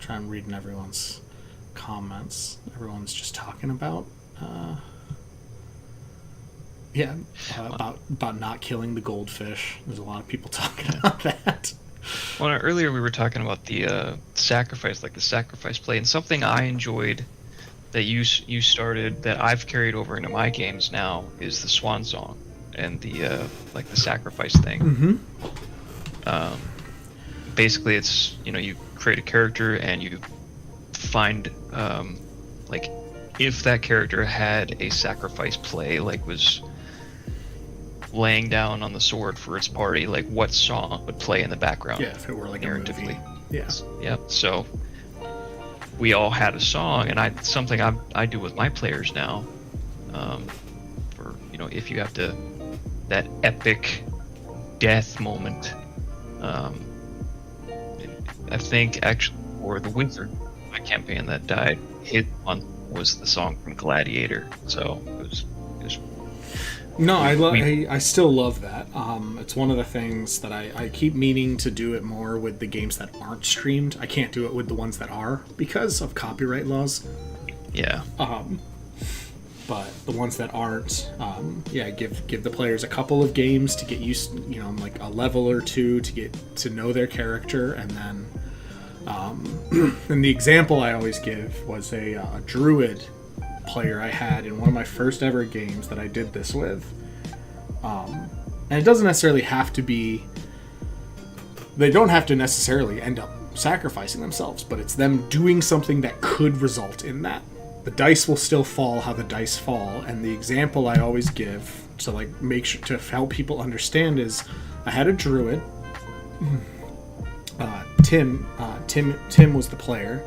Try and reading everyone's comments. Everyone's just talking about about not killing the goldfish. There's a lot of people talking about that. Well, earlier we were talking about the sacrifice, like the sacrifice play, and something I enjoyed that you started that I've carried over into my games now is the swan song and the like the sacrifice thing. Mm-hmm. Basically, it's you create a character and you find like if that character had a sacrifice play, like was laying down on the sword for its party, like what song would play in the background? Yeah, if it were like narratively. A movie. Yeah. Yep. So we all had a song, and something I do with my players now. For if you have that epic death moment. I think actually for the wizard, my campaign that died, his one was the song from Gladiator. So it was No, I still love that. It's one of the things that I keep meaning to do it more with the games that aren't streamed. I can't do it with the ones that are because of copyright laws. Yeah. But the ones that aren't, give the players a couple of games to get used, like a level or two to get to know their character, and then, and the example I always give was a druid player I had in one of my first ever games that I did this with. And it doesn't necessarily have to be, they don't have to necessarily end up sacrificing themselves, but it's them doing something that could result in that. The dice will still fall how the dice fall, and the example I always give to make sure to help people understand is I had a druid. Tim was the player.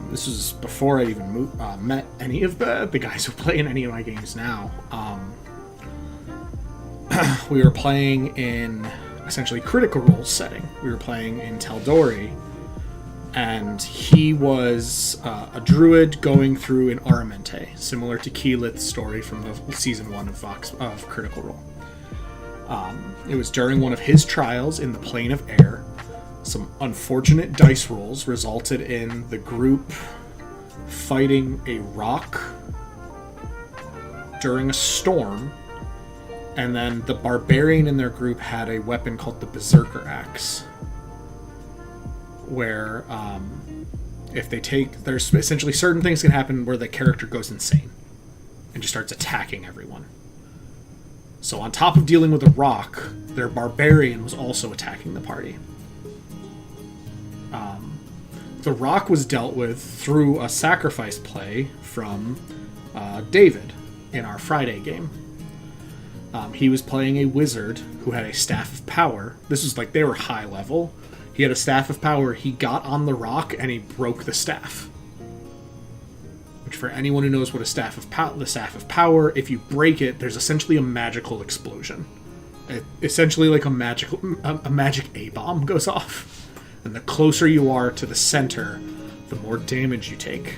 This was before I even met any of the guys who play in any of my games now. We were playing in essentially Critical Role setting. We were playing in Taldori, and he was a druid going through an Aramente, similar to Keyleth's story from the season 1 of Critical Role. It was during one of his trials in the Plane of Air. Some unfortunate dice rolls resulted in the group fighting a rock during a storm, and then the barbarian in their group had a weapon called the Berserker Axe, where if they there's essentially certain things can happen where the character goes insane and just starts attacking everyone. So on top of dealing with a rock, their barbarian was also attacking the party. The rock was dealt with through a sacrifice play from David in our Friday game. He was playing a wizard who had a staff of power. This was they were high level. He had a staff of power. He got on the rock and he broke the staff. Which, for anyone who knows what the staff of power, if you break it, there's essentially a magical explosion. Essentially like a magic A-bomb goes off. And the closer you are to the center, the more damage you take.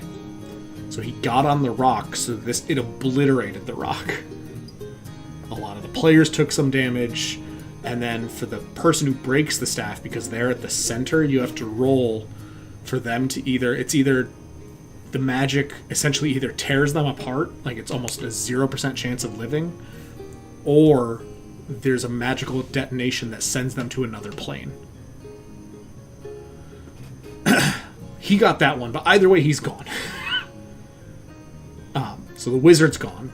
So he got on the rock, so it obliterated the rock. A lot of the players took some damage, and then for the person who breaks the staff, because they're at the center, you have to roll for them to either the magic essentially either tears them apart, like it's almost a 0% chance of living, or there's a magical detonation that sends them to another plane. He got that one, but either way, he's gone. So the wizard's gone.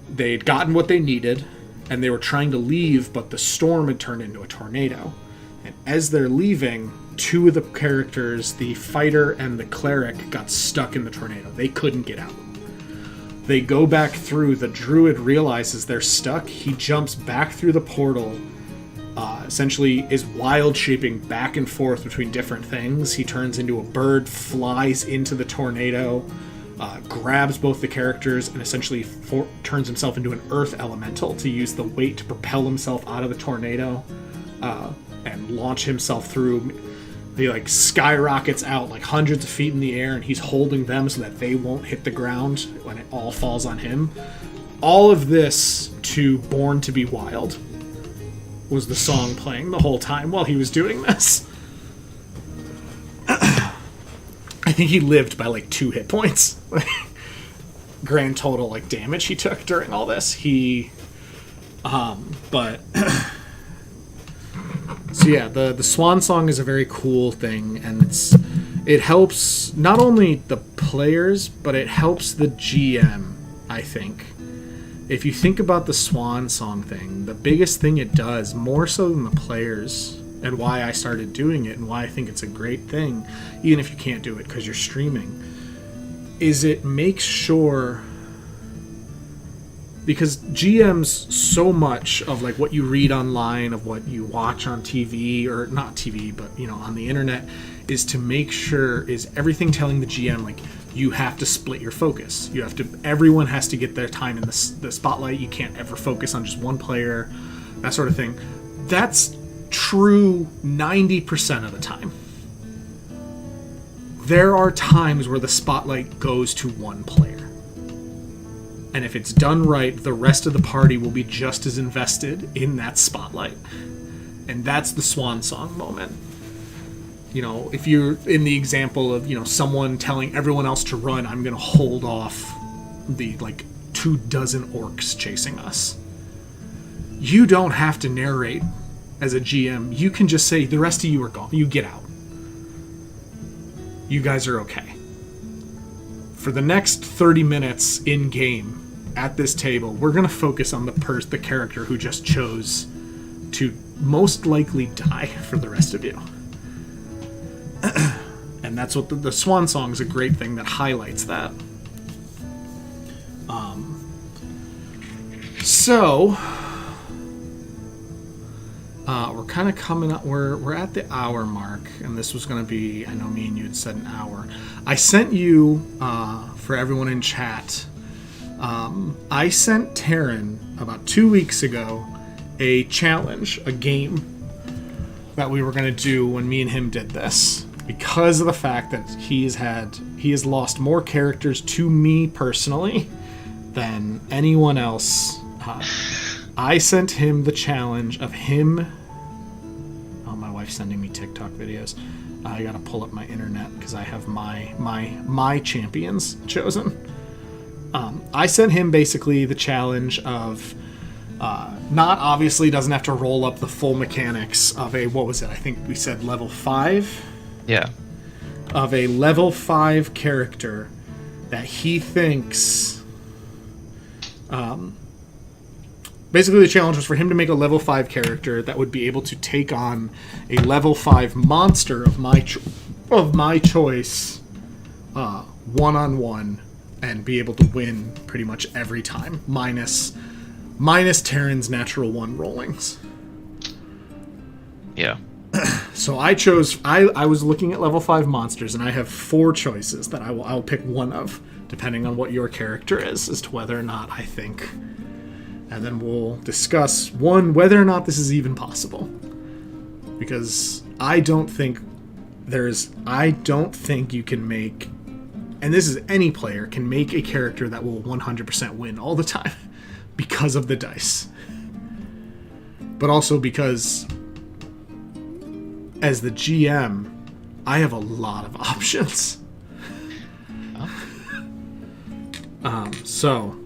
They'd gotten what they needed, and they were trying to leave, but the storm had turned into a tornado. And as they're leaving, two of the characters, the fighter and the cleric, got stuck in the tornado. They couldn't get out. They go back through. The druid realizes they're stuck. He jumps back through the portal, essentially is wild shaping back and forth between different things. He turns into a bird, flies into the tornado, grabs both the characters, and essentially turns himself into an earth elemental to use the weight to propel himself out of the tornado and launch himself through. He skyrockets out hundreds of feet in the air, and he's holding them so that they won't hit the ground when it all falls on him. All of this to Born to Be Wild was the song playing the whole time while he was doing this. I think he lived by 2 hit points. Grand total damage he took during all this. But so yeah, the swan song is a very cool thing, and it helps not only the players, but it helps the GM, I think. If you think about the swan song thing, the biggest thing it does, more so than the players, and why I started doing it and why I think it's a great thing, even if you can't do it because you're streaming, is it makes sure, because GMs, so much of what you read online, of what you watch on TV, or not TV, but on the internet, is to make sure, is everything telling the GM you have to split your focus. Everyone has to get their time in the spotlight. You can't ever focus on just one player, that sort of thing. That's true 90% of the time. There are times where the spotlight goes to one player. And if it's done right, the rest of the party will be just as invested in that spotlight. And that's the swan song moment. If you're in the example of, someone telling everyone else to run, I'm going to hold off the 24 orcs chasing us. You don't have to narrate as a GM. You can just say, the rest of you are gone. You get out. You guys are okay. For the next 30 minutes in game at this table, we're going to focus on the character who just chose to most likely die for the rest of you. And that's what the swan song is, a great thing that highlights that. We're kind of coming up. We're at the hour mark, and this was going to be, I know me and you had said an hour. I sent you, for everyone in chat, I sent Tarren about 2 weeks ago a challenge, a game that we were going to do when me and him did this, because of the fact that he has lost more characters to me personally than anyone else. I sent him the challenge of him. Oh, my wife's sending me TikTok videos. I gotta pull up my internet because I have my champions chosen. I sent him basically the challenge of not obviously doesn't have to roll up the full mechanics of a, what was it? I think we said level 5. Yeah. Of a level 5 character that he thinks. Basically, the challenge was for him to make a level 5 character that would be able to take on a level 5 monster of my choice, one-on-one, and be able to win pretty much every time, minus Tarren's natural 1 rollings. Yeah. So I chose. I was looking at level 5 monsters, and I have 4 choices that I'll pick one of, depending on what your character is, as to whether or not I think. And then we'll discuss, one, whether or not this is even possible. Because I don't think you can make And this is any player can make a character that will 100% win all the time because of the dice. But also because as the GM, I have a lot of options. So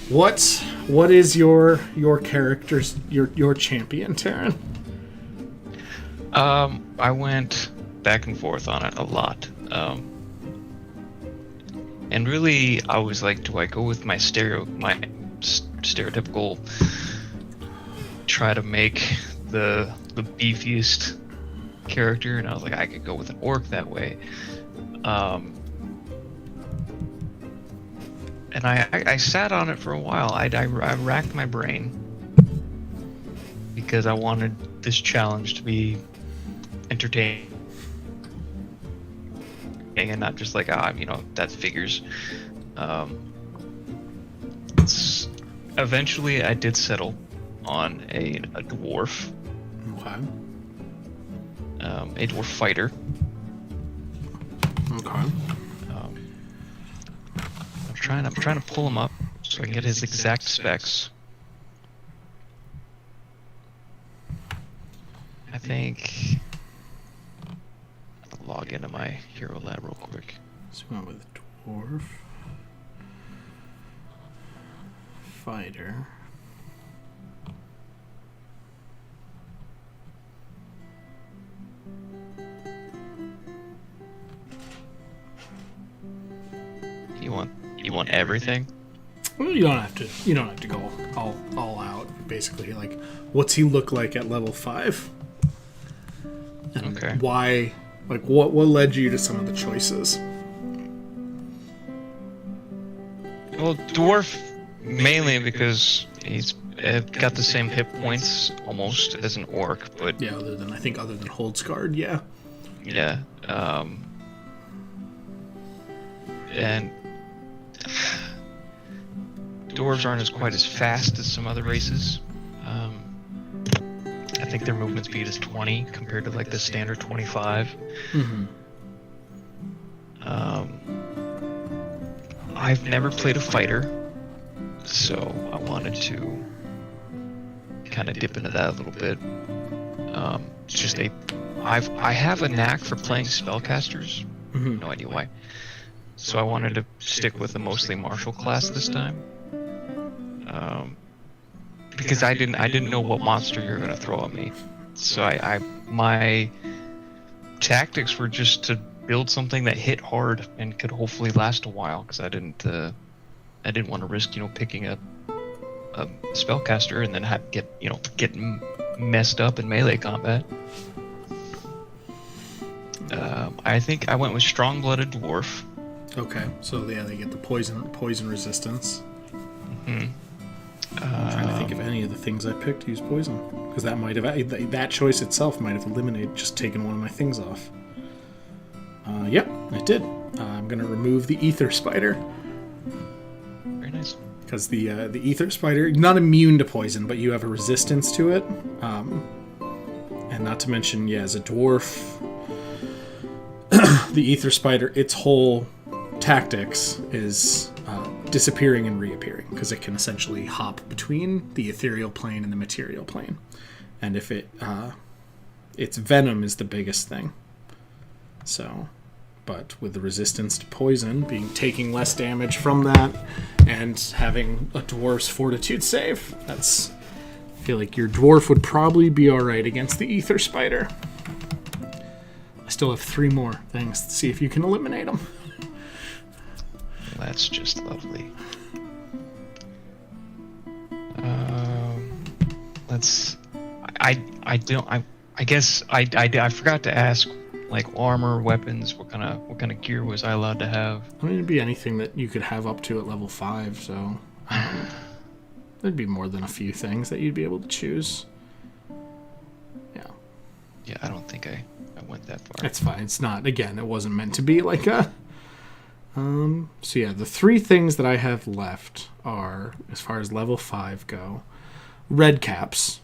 what is your character's your champion, Tarren? I went back and forth on it a lot. And really, I was like, do I go with my stereotypical, try to make the beefiest character? And I was like, I could go with an orc that way. And I sat on it for a while. I racked my brain because I wanted this challenge to be entertaining and not just like, that figures. Eventually, I did settle on a dwarf. Okay. A dwarf fighter. Okay. I'm trying to pull him up so I can get his exact specs. I think I'll log into my Hero Lab real quick. So we went with dwarf fighter. You want everything? Well, you don't have to go all out. Basically, like, what's he look like at level 5? And okay. Why? Like, what led you to some of the choices? Well, dwarf mainly because he's got the same hit points almost as an orc, but yeah, other than Holdsguard, yeah. Yeah. And dwarves aren't quite as fast as some other races. I think their movement speed is 20 compared to like the standard 25. Mm-hmm. I've never played a fighter, so I wanted to kind of dip into that a little bit. I have a knack for playing spellcasters. Mm-hmm. No idea why. So I wanted to stick with a mostly martial class this time. Because I didn't know what monster you were gonna throw at me. So my tactics were just to build something that hit hard and could hopefully last a while. Because I didn't want to risk picking a spellcaster and then get messed up in melee combat. I think I went with strong-blooded dwarf. Okay, so yeah, they get the poison resistance. Mm-hmm. I'm trying to think if any of the things I picked use poison, because that choice itself might have eliminated just taking one of my things off. Yep, it did. I'm gonna remove the ether spider. Very nice. Because the ether spider, not immune to poison, but you have a resistance to it. And not to mention, as a dwarf, the ether spider, its whole tactics is disappearing and reappearing, because it can essentially hop between the ethereal plane and the material plane. And if its venom is the biggest thing. So, but with the resistance to poison, taking less damage from that, and having a dwarf's fortitude save, I feel like your dwarf would probably be alright against the ether spider. I still have 3 more things to see if you can eliminate them. That's just lovely. I guess I forgot to ask, like, armor, weapons, what kind of gear was I allowed to have? I mean, it'd be anything that you could have up to at level 5, so there'd be more than a few things that you'd be able to choose. Yeah, I don't think I went that far. That's fine. It's not, again, it wasn't meant to be like a... So yeah, the 3 things that I have left are, as far as level 5 go, red caps.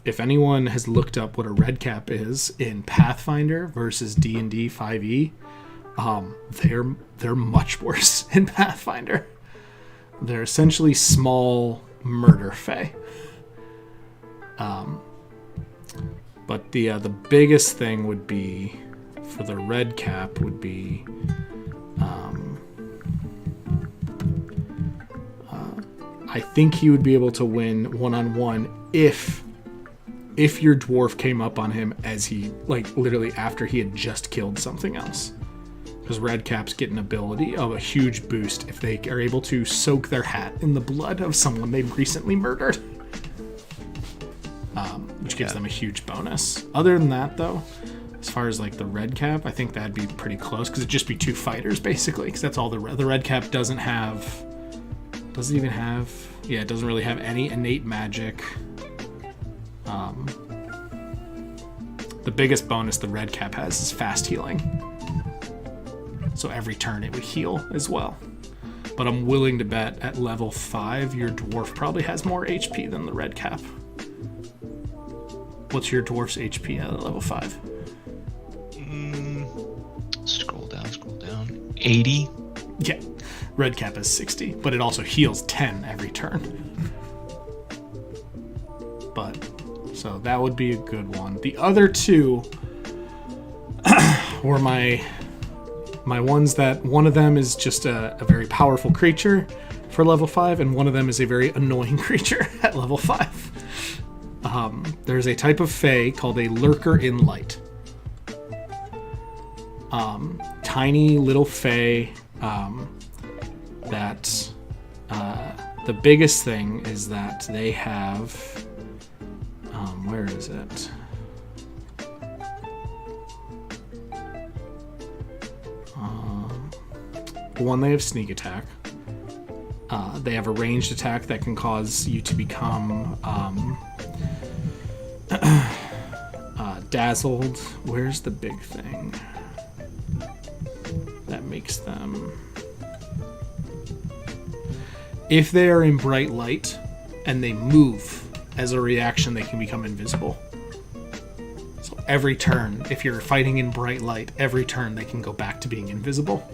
If anyone has looked up what a red cap is in Pathfinder versus D&D 5e, They're much worse in Pathfinder. They're essentially small murder fae. But the biggest thing would be for the red cap would be I think he would be able to win one-on-one if your dwarf came up on him as he, like, literally after he had just killed something else. Because red caps get an ability of a huge boost if they are able to soak their hat in the blood of someone they've recently murdered. Which gives them a huge bonus. Other than that, though, as far as like the red cap, I think that'd be pretty close because it'd just be 2 fighters basically. Because that's all the red cap doesn't even have. Yeah, it doesn't really have any innate magic. The biggest bonus the red cap has is fast healing. So every turn it would heal as well. But I'm willing to bet at level 5 your dwarf probably has more HP than the red cap. What's your dwarf's HP at level 5? Scroll down. 80? Yeah. Red cap is 60, but it also heals 10 every turn. But, so that would be a good one. The other 2 were my ones that one of them is just a very powerful creature for level 5, and one of them is a very annoying creature at level 5. There's a type of fae called a lurker in light. Tiny little fae that the biggest thing is that they have where is it? One, they have sneak attack. They have a ranged attack that can cause you to become dazzled. Where's the big thing that makes them? If they are in bright light and they move as a reaction, they can become invisible. So every turn, if you're fighting in bright light, every turn they can go back to being invisible.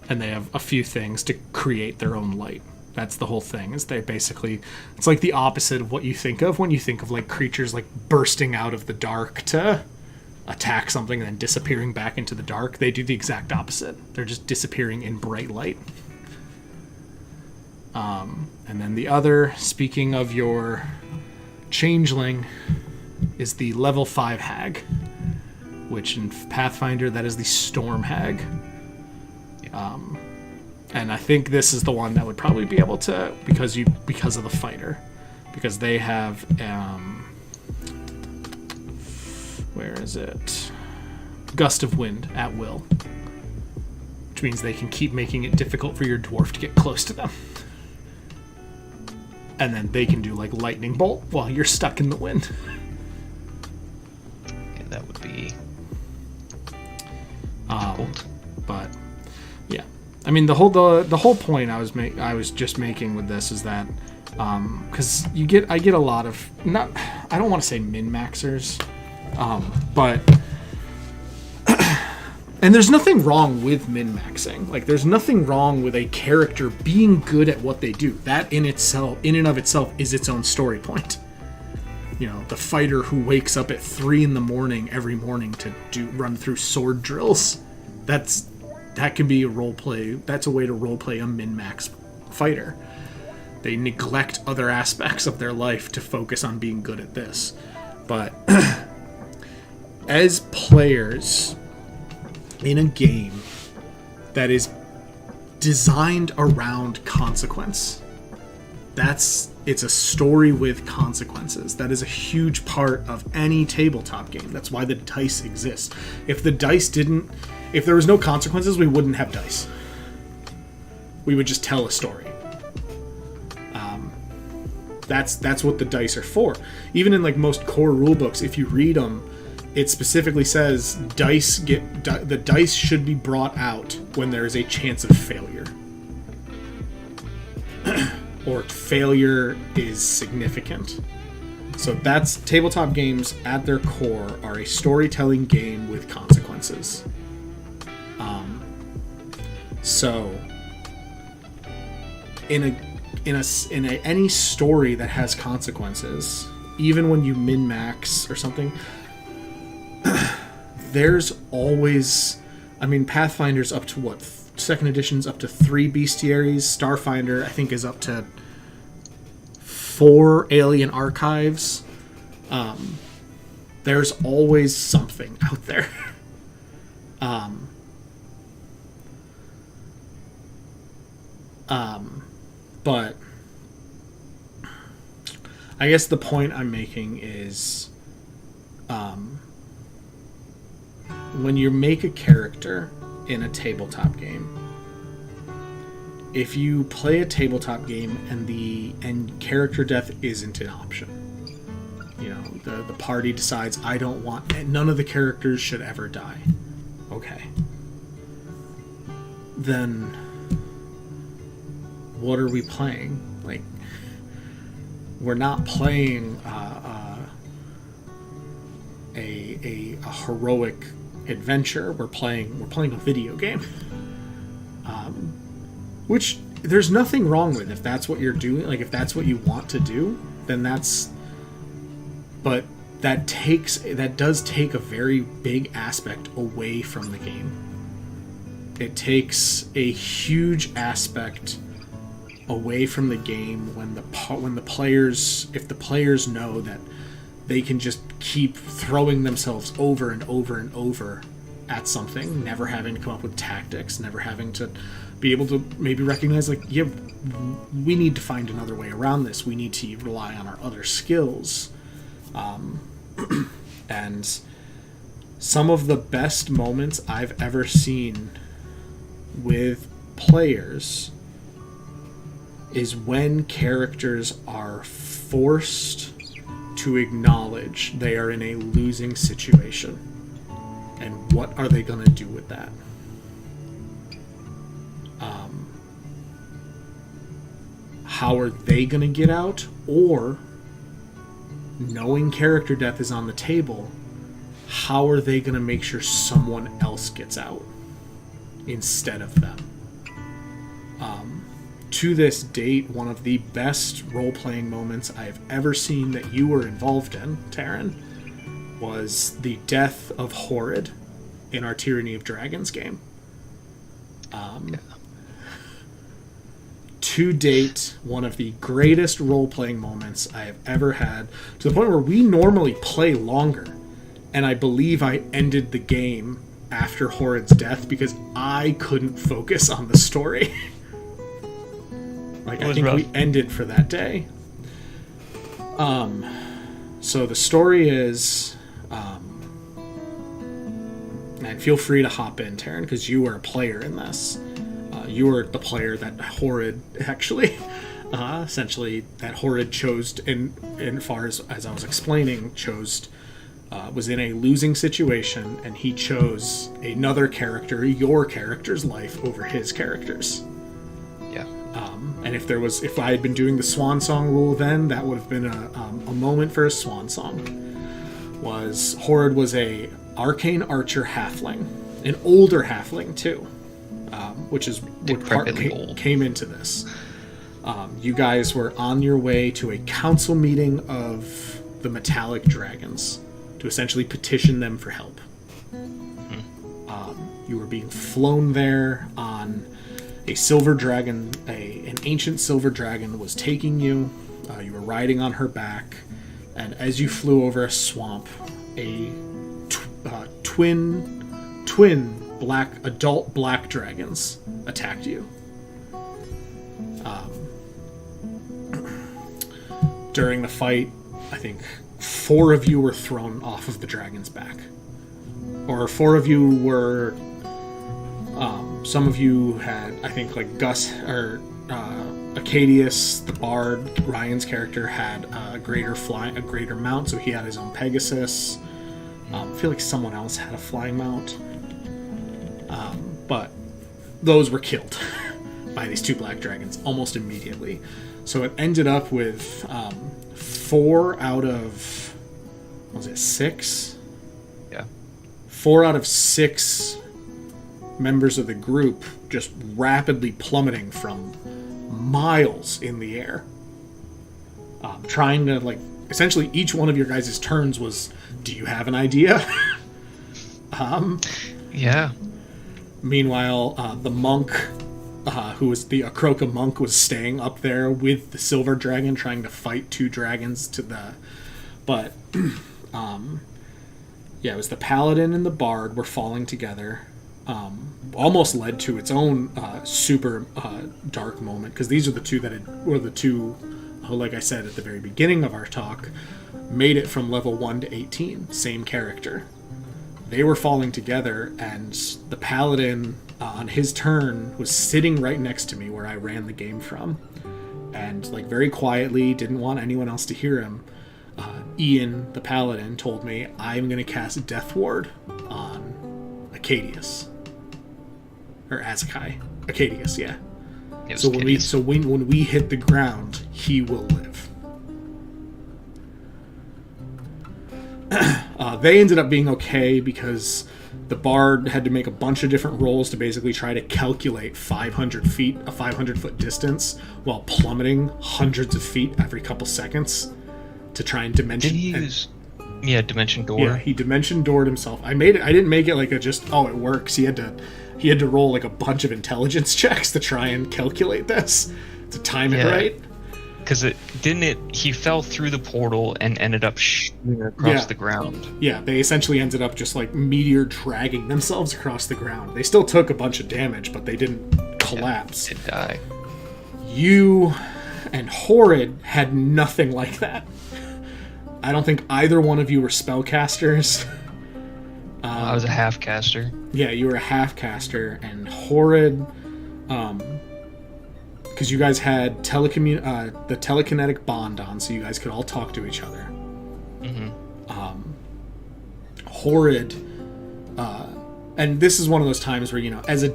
And they have a few things to create their own light. That's the whole thing, is they basically, it's like the opposite of what you think of when you think of like creatures like bursting out of the dark to attack something and then disappearing back into the dark. They do the exact opposite. They're just disappearing in bright light. And then the other, speaking of your changeling, is the level 5 hag, which in Pathfinder, that is the storm hag. And I think this is the one that would probably be able to, because of the fighter, because they have where is it? Gust of wind at will, which means they can keep making it difficult for your dwarf to get close to them. And then they can do like lightning bolt while you're stuck in the wind. Yeah, that would be difficult. But yeah, I mean the whole point I was just making with this is that because I get a lot of, not, I don't want to say min-maxers, but and there's nothing wrong with min-maxing. Like, there's nothing wrong with a character being good at what they do. That in and of itself is its own story point. You know, the fighter who wakes up at 3 a.m. every morning to run through sword drills. That can be a role play. That's a way to role play a min-max fighter. They neglect other aspects of their life to focus on being good at this. But as players in a game that is designed around consequence, it's a story with consequences. That is a huge part of any tabletop game. That's why the dice exist. If there was no consequences, we wouldn't have dice. We would just tell a story. That's what the dice are for. Even in like most core rule books, if you read them, it specifically says the dice should be brought out when there is a chance of failure. Or failure is significant. So that's tabletop games at their core are a storytelling game with consequences. So in any story that has consequences, even when you min-max or something, there's always, I mean, Pathfinder's up to what? Second edition's up to 3 bestiaries. Starfinder, I think, is up to 4 alien archives. There's always something out there. But I guess the point I'm making is, when you make a character in a tabletop game, if you play a tabletop game and character death isn't an option, you know, the party decides, I don't want, none of the characters should ever die. Okay. Then what are we playing? Like, we're not playing a heroic adventure. We're playing a video game. Which there's nothing wrong with if that's what you're doing. Like, if that's what you want to do, then that's. But that does take a very big aspect away from the game. It takes a huge aspect away from the game when the players, if the players know that they can just keep throwing themselves over and over and over at something, never having to come up with tactics, never having to be able to maybe recognize, like, yeah, we need to find another way around this. We need to rely on our other skills. And some of the best moments I've ever seen with players is when characters are forced to acknowledge they are in a losing situation. And what are they going to do with that? How are they going to get out? Or, knowing character death is on the table, how are they going to make sure someone else gets out instead of them? To this date, one of the best role-playing moments I've ever seen that you were involved in, Tarren, was the death of Horrid in our Tyranny of Dragons game. To date, one of the greatest role-playing moments I have ever had, to the point where we normally play longer, and I believe I ended the game after Horrid's death because I couldn't focus on the story. Like, I think we ended for that day. So the story is, and feel free to hop in, Tarren, because you were a player in this. You were the player that Horrid actually, essentially, that Horrid chose, in far as I was explaining, was in a losing situation, and he chose another character, your character's life, over his character's. Yeah. And if I had been doing the swan song rule then, that would have been a moment for a swan song. Horrid was a arcane archer halfling, an older halfling too, which is what part came into this. You guys were on your way to a council meeting of the metallic dragons to essentially petition them for help. You were being flown there on a silver dragon. An ancient silver dragon was taking you. You were riding on her back, and as you flew over a swamp, a twin adult black dragons attacked you. During the fight, I think 4 of you were thrown off of the dragon's back, or 4 of you were. Some of you had, I think, like Gus or Acadius, the bard, Ryan's character, had a greater mount, so he had his own Pegasus. I feel like someone else had a flying mount, but those were killed by these 2 black dragons almost immediately. So it ended up with 4 out of, what was it, 6? Yeah. 4 out of 6 members of the group just rapidly plummeting from miles in the air. Trying to, like, essentially each one of your guys' turns was, do you have an idea? Yeah. Meanwhile, the monk, who was the Akroka monk, was staying up there with the silver dragon, trying to fight 2 dragons to the... But, yeah, it was the paladin and the bard were falling together. Almost led to its own super dark moment, because these are the two that were the two, like I said at the very beginning of our talk, made it from level 1 to 18, same character. They were falling together, and the paladin on his turn was sitting right next to me where I ran the game from, and like very quietly, didn't want anyone else to hear him. Ian, the paladin, told me, I'm going to cast Death Ward on Acadius. Or Azakai. Acadius, yeah. So when we hit the ground, he will live. They ended up being okay because the bard had to make a bunch of different rolls to basically try to calculate 500 feet, a 500-foot distance, while plummeting hundreds of feet every couple seconds to try and dimension. Did he use... Dimension Door? Yeah, he Dimension Doored himself. I didn't make it like a just, oh, it works. He had to roll like a bunch of intelligence checks to try and calculate this, to time it right. Because he fell through the portal and ended up shooting across the ground. Yeah, they essentially ended up just like meteor dragging themselves across the ground. They still took a bunch of damage, but they didn't collapse. They die. You and Horrid had nothing like that. I don't think either one of you were spellcasters. I was a half caster. Yeah, you were a half caster, and Horrid, because you guys had the telekinetic bond on, so you guys could all talk to each other. Mm-hmm. Horrid, and this is one of those times where, as a,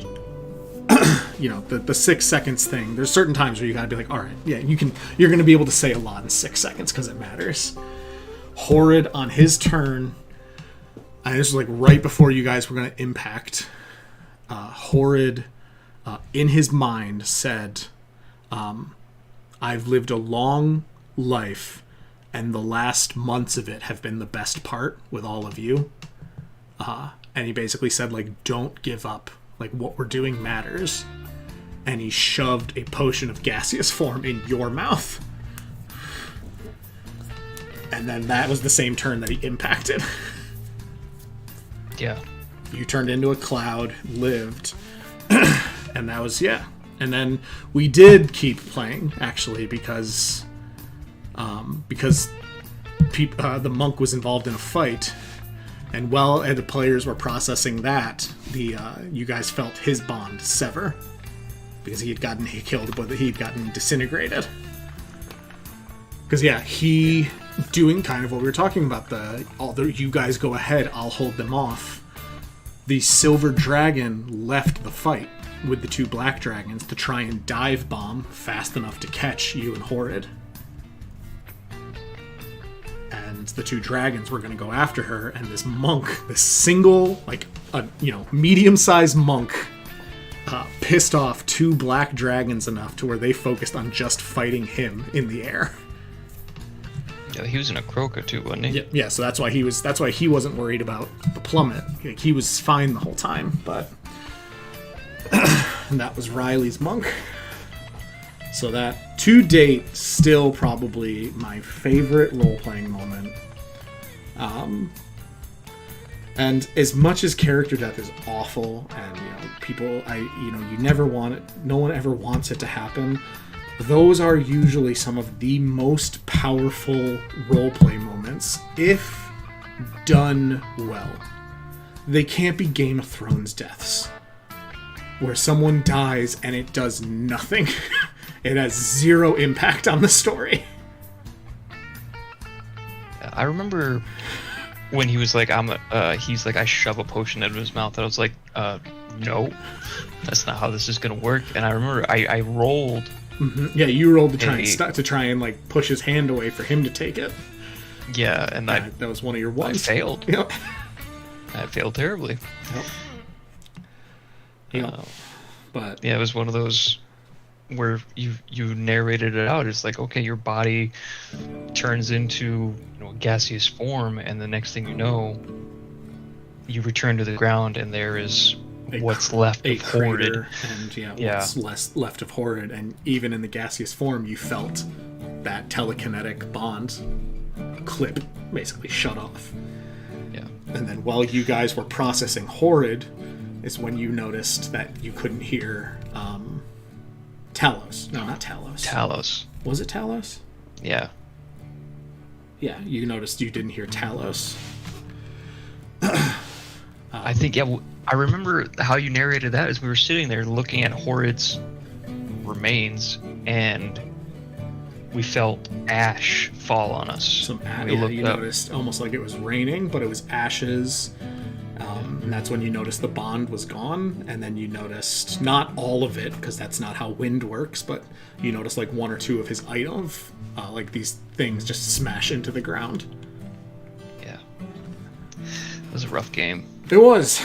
the 6 seconds thing, there's certain times where you gotta be like, all right, yeah, you're gonna be able to say a lot in 6 seconds because it matters. Horrid on his turn, and this was like right before you guys were going to impact, Horrid in his mind said, I've lived a long life and the last months of it have been the best part with all of you. And he basically said, like, don't give up. Like, what we're doing matters. And he shoved a potion of gaseous form in your mouth. And then that was the same turn that he impacted. Yeah. You turned into a cloud, lived, and that was, And then we did keep playing, actually, because the monk was involved in a fight, and while the players were processing that, you guys felt his bond sever, because he had gotten killed, but he had gotten disintegrated. Because, he... doing kind of what we were talking about, you guys go ahead, I'll hold them off. The silver dragon left the fight with the 2 black dragons to try and dive bomb fast enough to catch you and Horrid. And the 2 dragons were going to go after her, and this monk, this single, medium-sized monk, pissed off 2 black dragons enough to where they focused on just fighting him in the air. Yeah, he was in a Akroka too, wasn't he? Yeah, so that's why he wasn't worried about the plummet. Like, he was fine the whole time, but and that was Riley's monk. So that, to date, still probably my favorite role-playing moment. And as much as character death is awful, and people, you never want it, no one ever wants it to happen. Those are usually some of the most powerful roleplay moments, if done well. They can't be Game of Thrones deaths, where someone dies and it does nothing. It has 0 impact on the story. I remember when he was like, I shove a potion out of his mouth. I was like, no, that's not how this is going to work. And I remember I rolled Yeah, you rolled to try and like push his hand away for him to take it. Yeah, and that was one of your ones. I failed. Yep. I failed terribly. Yep. But yeah, it was one of those where you narrated it out. It's like, okay, your body turns into gaseous form, and the next thing you know, you return to the ground, and there is what's left of Horrid. And what's left of Horrid, and even in the gaseous form, you felt that telekinetic bond clip basically shut off. Yeah. And then while you guys were processing Horrid is when you noticed that you couldn't hear Talos. No, not Talos. Talos. Was it Talos? Yeah. Yeah, you noticed you didn't hear Talos. I think, I remember how you narrated that as we were sitting there looking at Horrid's remains, and we felt ash fall on us. Some ash. Yeah, you noticed almost like it was raining, but it was ashes. And that's when you noticed the bond was gone, and then you noticed not all of it, because that's not how wind works, but you noticed like one or two of his items, like these things just smash into the ground. Yeah. It was a rough game. It was.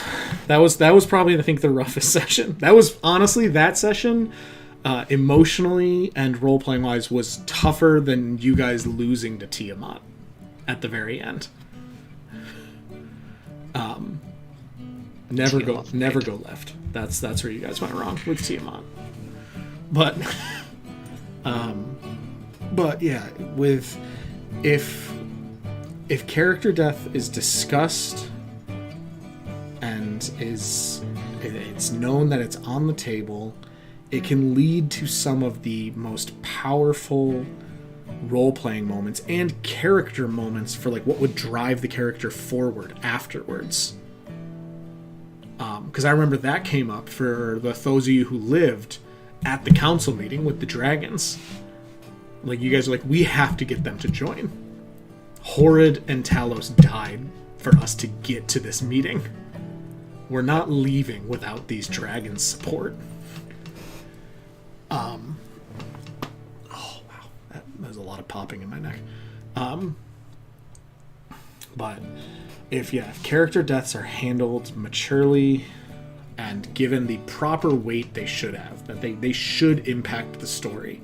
That was probably, I think, the roughest session. That was, honestly, that session, emotionally and role-playing wise, was tougher than you guys losing to Tiamat at the very end. Never go left. That's where you guys went wrong with Tiamat. But yeah, with if character death is discussed and it's known that it's on the table, it can lead to some of the most powerful role-playing moments and character moments for like what would drive the character forward afterwards. Because I remember that came up for those of you who lived at the council meeting with the dragons. Like, you guys are like, we have to get them to join. Horrid and Talos died for us to get to this meeting. We're not leaving without these dragons' support. Oh, wow. There's a lot of popping in my neck. But if character deaths are handled maturely and given the proper weight they should have, that they should impact the story.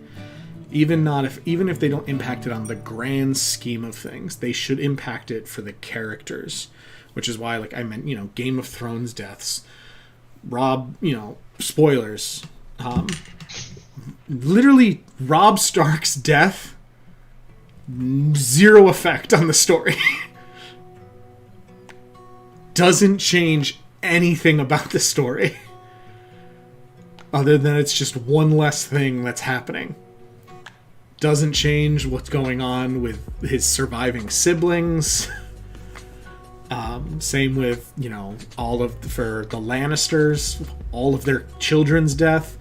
Even if they don't impact it on the grand scheme of things, they should impact it for the characters. Which is why, like I meant, Game of Thrones deaths. Spoilers. Literally, Robb Stark's death, zero effect on the story. Doesn't change anything about the story. Other than it's just one less thing that's happening. Doesn't change what's going on with his surviving siblings. Same with, for the Lannisters, all of their children's death.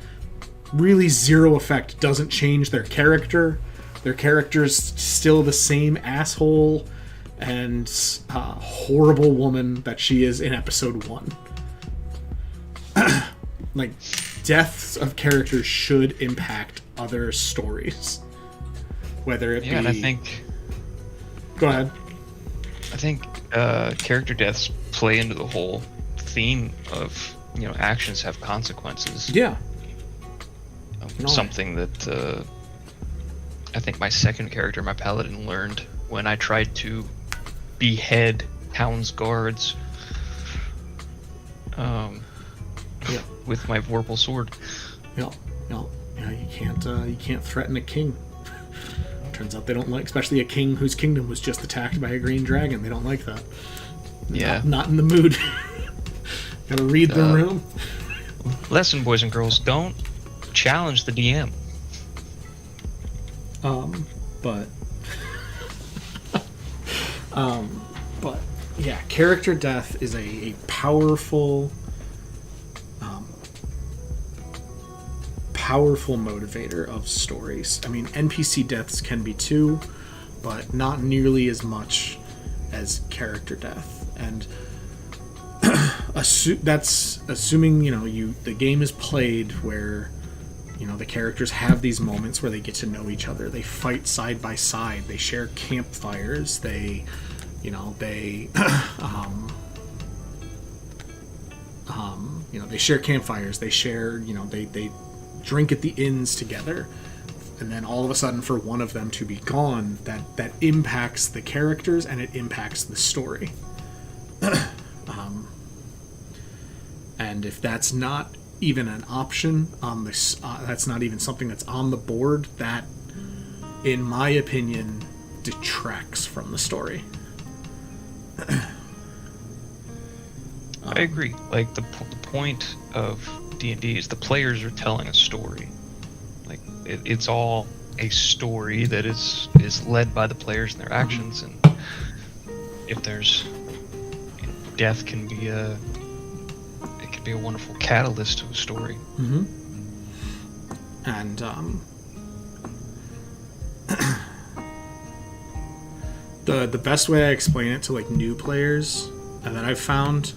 Really zero effect. Doesn't change their character. Their character's still the same asshole and horrible woman that she is in episode 1. Like, deaths of characters should impact other stories. Whether it be... and I think... Go ahead. I think character deaths play into the whole theme of, actions have consequences. Yeah. Something that I think my second character, my paladin, learned when I tried to behead town's guards with my vorpal sword. Yeah, you can't threaten a king. Turns out they don't like, especially a king whose kingdom was just attacked by a green dragon. They don't like that. Yeah. Not in the mood. Gotta read the room. Lesson, boys and girls, don't challenge the DM. But yeah, character death is a powerful motivator of stories. I mean, NPC deaths can be too, but not nearly as much as character death. And that's assuming the game is played where The characters have these moments where they get to know each other. They fight side by side. They share campfires. They they share campfires. They share, they drink at the inns together. And then all of a sudden, for one of them to be gone, that impacts the characters and it impacts the story. And if that's not even an option on this, that's not even something that's on the board, that, in my opinion, detracts from the story. I agree. Like the point of D&D is the players are telling a story. Like it's all a story that is led by the players and their actions, and if there's death can be a wonderful catalyst to a story. Mm-hmm. And the best way I explain it to like new players, and that I've found,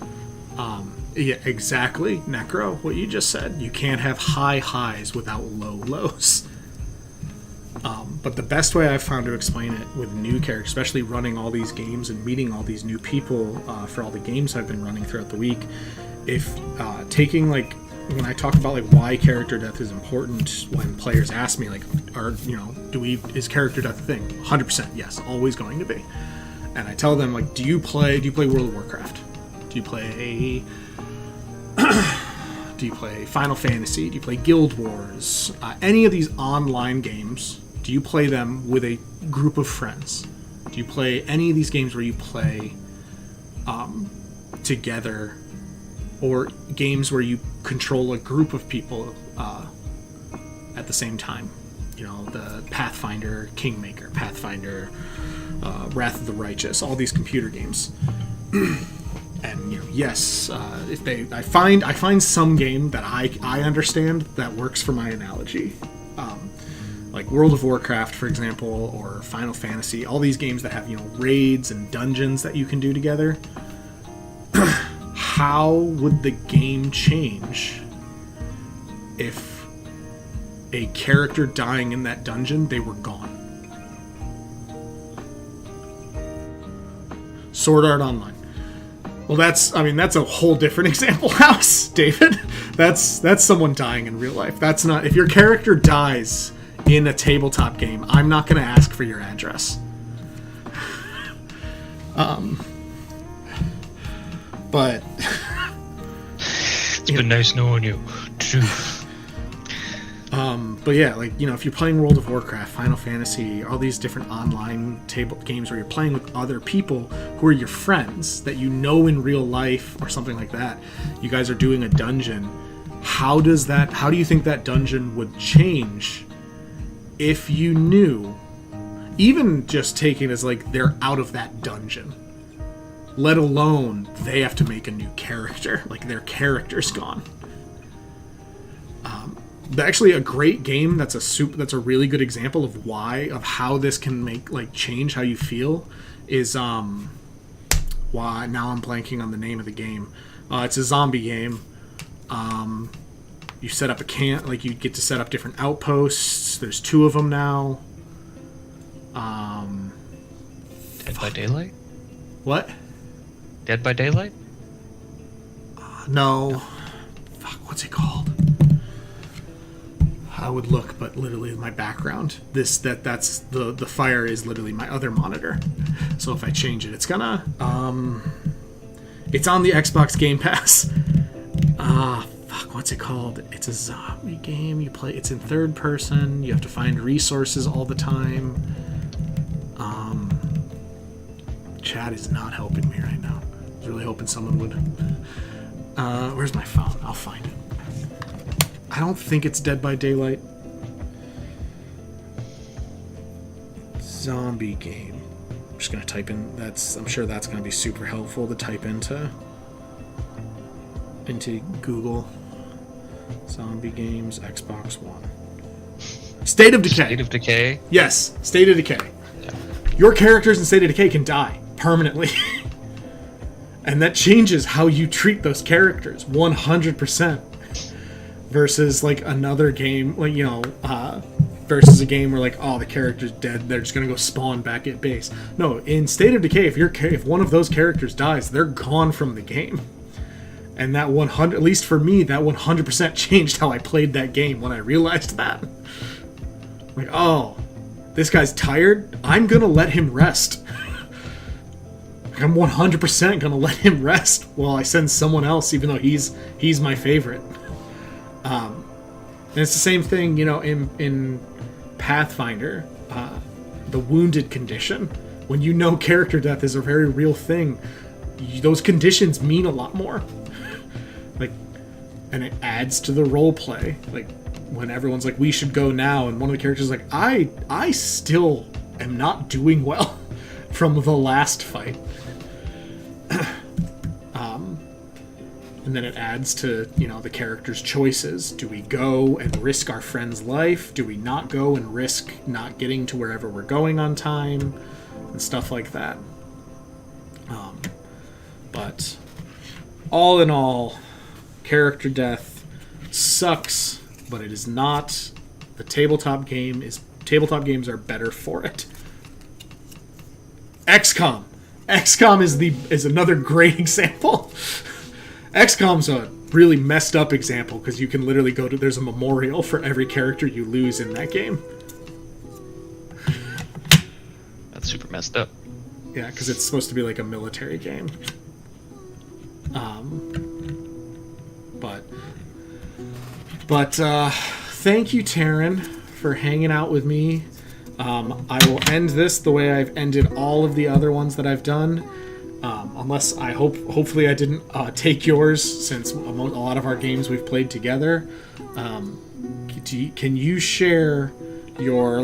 yeah, exactly, Necro, what you just said. You can't have high highs without low lows. But the best way I've found to explain it with new characters, especially running all these games and meeting all these new people for all the games I've been running throughout the week, if taking, like, when I talk about like why character death is important, when players ask me like, is character death a thing? 100% yes, always going to be. And I tell them, like, do you play World of Warcraft? Do you play Final Fantasy? Do you play Guild Wars? Any of these online games? Do you play them with a group of friends? Do you play any of these games where you play together, or games where you control a group of people at the same time? The Pathfinder, Kingmaker, Pathfinder, Wrath of the Righteous, all these computer games. And yes, if I find some game that I understand that works for my analogy, like World of Warcraft, for example, or Final Fantasy, all these games that have raids and dungeons that you can do together. How would the game change if a character dying in that dungeon, they were gone? Sword Art Online. Well, that's a whole different example house, David. That's someone dying in real life. That's not, if your character dies in a tabletop game, I'm not going to ask for your address. But it's been nice knowing you. But yeah, like, if you're playing World of Warcraft, Final Fantasy, all these different online table games where you're playing with other people who are your friends that in real life or something like that, you guys are doing a dungeon. How do you think that dungeon would change if you knew, even just taking as like they're out of that dungeon, let alone they have to make a new character, like their character's gone? Actually, a great game that's a really good example of how this can change how you feel is why now I'm blanking on the name of the game. It's a zombie game. You set up a camp, like you get to set up different outposts. There's 2 of them now. Dead by Daylight? What? Dead by Daylight? No. Fuck, what's it called? I would look, but literally my background. That's the fire is literally my other monitor. So if I change it, it's gonna it's on the Xbox Game Pass. Fuck, what's it called? It's a zombie game. You play. It's in third person. You have to find resources all the time. Chat is not helping me right now. I was really hoping someone would. Where's my phone? I'll find it. I don't think it's Dead by Daylight. Zombie game. I'm just gonna type in. I'm sure that's gonna be super helpful to type into Google. Zombie games, Xbox One. State of Decay. State of Decay? Yes, State of Decay. Yeah. Your characters in State of Decay can die permanently. And that changes how you treat those characters 100%. versus like another game, like versus a game where like, oh, the character's dead, they're just gonna go spawn back at base. No, in State of Decay, if one of those characters dies, they're gone from the game. And that 100, at least for me, that 100% changed how I played that game when I realized that. Like, oh, this guy's tired, I'm gonna let him rest. I'm 100% gonna let him rest while I send someone else, even though he's my favorite. And it's the same thing, in Pathfinder, the wounded condition. When you know character death is a very real thing, those conditions mean a lot more. Like, and it adds to the role play. Like, when everyone's like, we should go now, and one of the characters is like, I still am not doing well from the last fight. And then it adds to, the character's choices. Do we go and risk our friend's life? Do we not go and risk not getting to wherever we're going on time? And stuff like that. But all in all, character death sucks, but it is not. The tabletop games are better for it. XCOM. XCOM is another great example. XCOM's a really messed up example because you can literally there's a memorial for every character you lose in that game. That's super messed up. Yeah, because it's supposed to be like a military game. But thank you, Tarren, for hanging out with me. I will end this the way I've ended all of the other ones that I've done. Unless hopefully I didn't take yours, since a lot of our games we've played together. Can you share your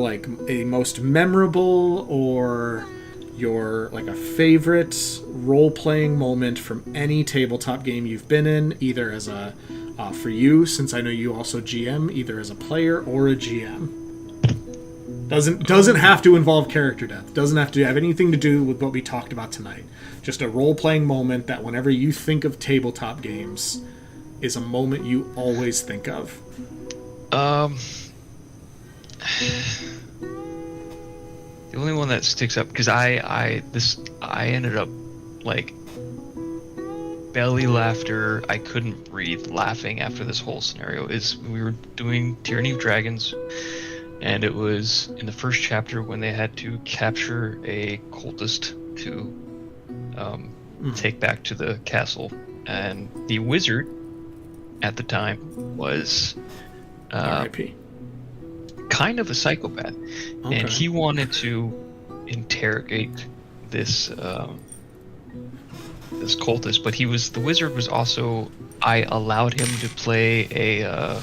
a most memorable or your a favorite role-playing moment from any tabletop game you've been in, either as a for you, since I know you also GM, either as a player or a GM? Doesn't have to involve character death. Doesn't have to have anything to do with what we talked about tonight. Just a role-playing moment that whenever you think of tabletop games is a moment you always think of. The only one that sticks up, because I ended up belly laughter. I couldn't breathe laughing after this whole scenario. Is we were doing Tyranny of Dragons. And it was in the first chapter when they had to capture a cultist to take back to the castle. And the wizard at the time was R.I.P. kind of a psychopath. Okay. And he wanted to interrogate this this cultist, but the wizard was also, I allowed him to play a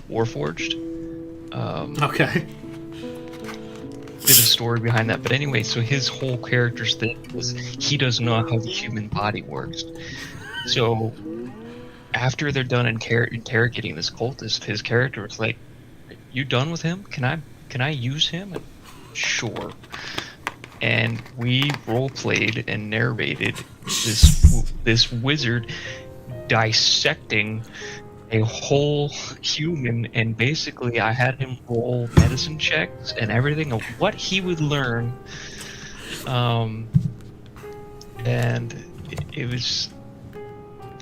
Warforged. Okay. Bit of story behind that, but anyway, so his whole character's thing was he doesn't know how the human body works. So after they're done interrogating this cultist, his character was like, "You done with him? Can I use him?" And, sure. And we role played and narrated this wizard dissecting a whole human, and basically I had him roll medicine checks and everything of what he would learn, and it was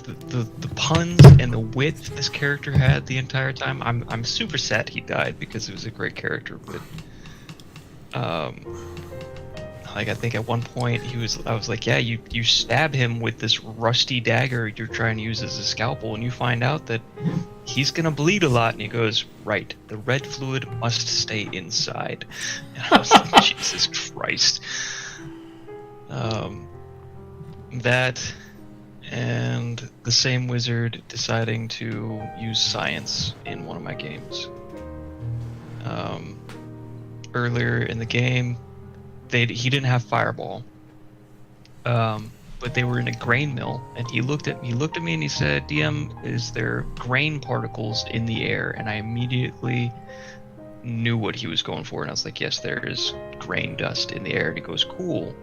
the puns and the wit this character had the entire time. I'm super sad he died because it was a great character, but I think at one point I was like, yeah, you stab him with this rusty dagger you're trying to use as a scalpel, and you find out that he's gonna bleed a lot, and he goes, right, the red fluid must stay inside. And I was like, Jesus Christ. That and the same wizard deciding to use science in one of my games. Earlier in the game, he didn't have fireball, but they were in a grain mill, and he looked at me and he said, "DM, is there grain particles in the air?" And I immediately knew what he was going for, and I was like, "Yes, there is grain dust in the air." And he goes, "Cool.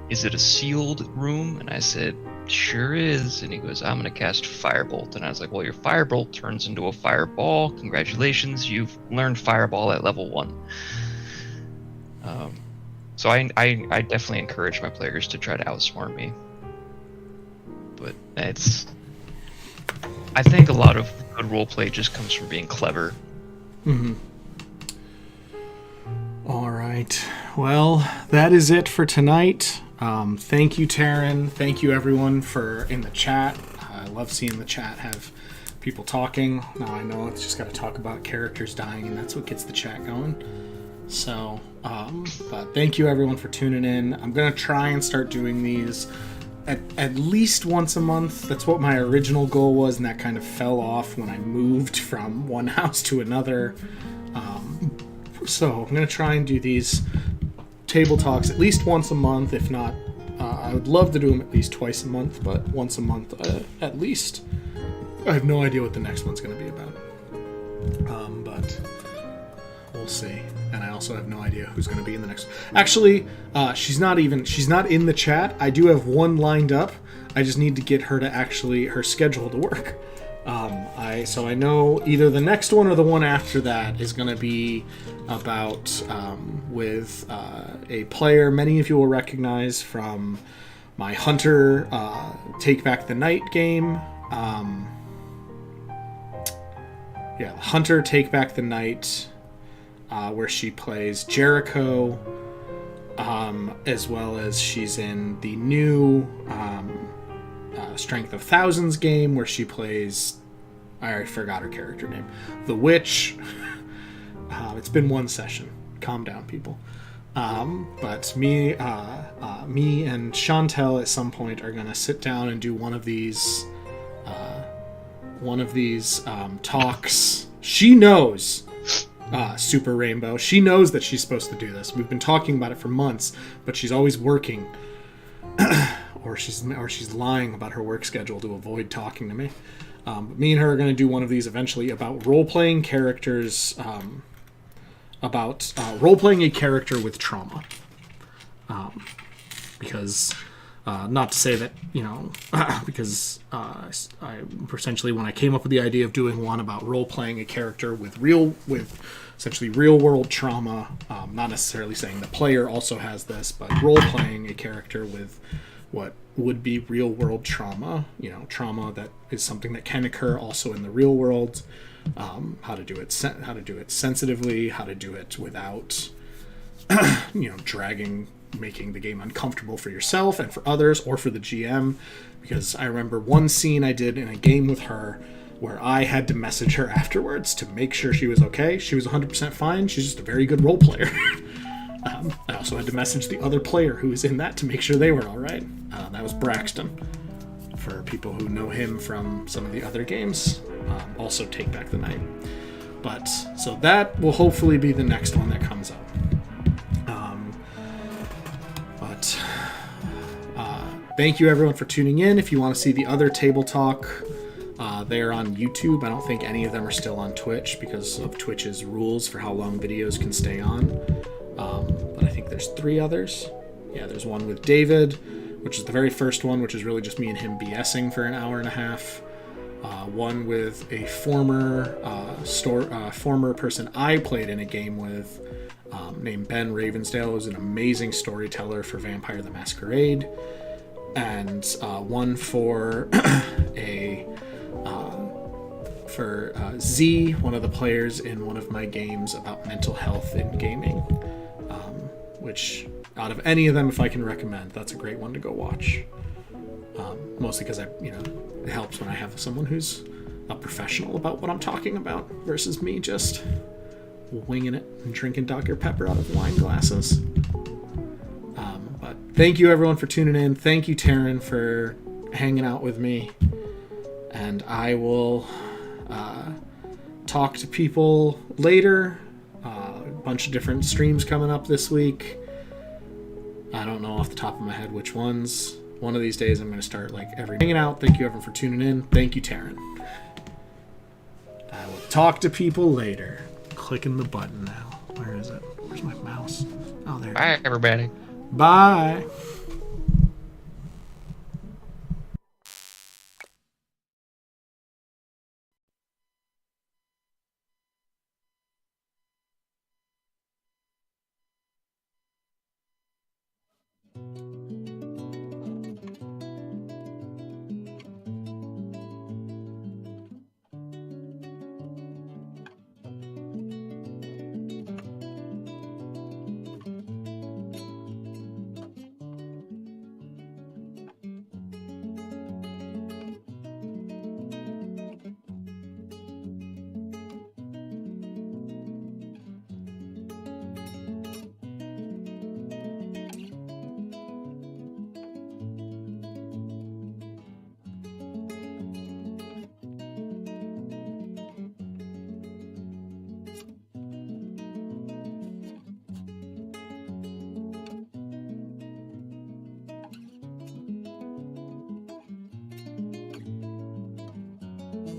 is it a sealed room? And I said, sure is. And he goes, I'm going to cast Firebolt. And I was like, well, your Firebolt turns into a Fireball. Congratulations, you've learned Fireball at level 1. So I definitely encourage my players to try to outsmart me. But I think a lot of good roleplay just comes from being clever. Mm-hmm. All right. Well, that is it for tonight. Thank you, Tarren. Thank you, everyone, for in the chat. I love seeing the chat have people talking. Now I know it's just got to talk about characters dying, and that's what gets the chat going. So, but thank you, everyone, for tuning in. I'm going to try and start doing these at least once a month. That's what my original goal was, and that kind of fell off when I moved from one house to another. So I'm going to try and do these table talks at least once a month, if not, I would love to do them at least twice a month, but once a month at least. I have no idea what the next one's going to be about. But we'll see. And I also have no idea who's going to be in the next one. Actually, she's not in the chat. I do have one lined up. I just need to get her to her schedule to work. So I know either the next one or the one after that is going to be about with a player many of you will recognize from my Hunter Take Back the Night game. Hunter Take Back the Night, where she plays Jericho, as well as she's in the new Strength of Thousands game where she plays, I already forgot her character name, the Witch. It's been one session. Calm down, people. But me and Chantel at some point are gonna sit down and do one of these talks. She knows Super Rainbow. She knows that she's supposed to do this. We've been talking about it for months, but she's always working. Or she's lying about her work schedule to avoid talking to me. But me and her are going to do one of these eventually about role-playing characters, about role-playing a character with trauma. Because, not to say that, because I essentially, when I came up with the idea of doing one about role-playing a character with essentially real-world trauma, not necessarily saying the player also has this, but role-playing a character with what would be real-world trauma, trauma that is something that can occur also in the real world, how to do it sensitively, how to do it without, making the game uncomfortable for yourself and for others or for the GM. Because I remember one scene I did in a game with her where I had to message her afterwards to make sure she was okay. She was 100% fine. She's just a very good role player. I also had to message the other player who was in that to make sure they were all right. That was Braxton. For people who know him from some of the other games, also Take Back the Night. But so that will hopefully be the next one that comes up. Thank you everyone for tuning in. If you want to see the other Table Talk, they're on YouTube. I don't think any of them are still on Twitch because of Twitch's rules for how long videos can stay on. But I think there's 3 others. Yeah, there's one with David, which is the very first one, which is really just me and him BSing for an hour and a half. One with a former person I played in a game with, named Ben Ravensdale, who's an amazing storyteller for Vampire the Masquerade. And one for Z, one of the players in one of my games about mental health in gaming, which out of any of them, if I can recommend, that's a great one to go watch. Mostly because it helps when I have someone who's a professional about what I'm talking about versus me just winging it and drinking Dr. Pepper out of wine glasses. But thank you everyone for tuning in. Thank you, Tarren, for hanging out with me. And I will talk to people later. A bunch of different streams coming up this week. I don't know off the top of my head which ones. One of these days I'm going to start hanging out. Thank you everyone for tuning in. Thank you, Tarren. I will talk to people later. Clicking the button now. Where is it? Where's my mouse? Oh, there. Bye, everybody. Bye.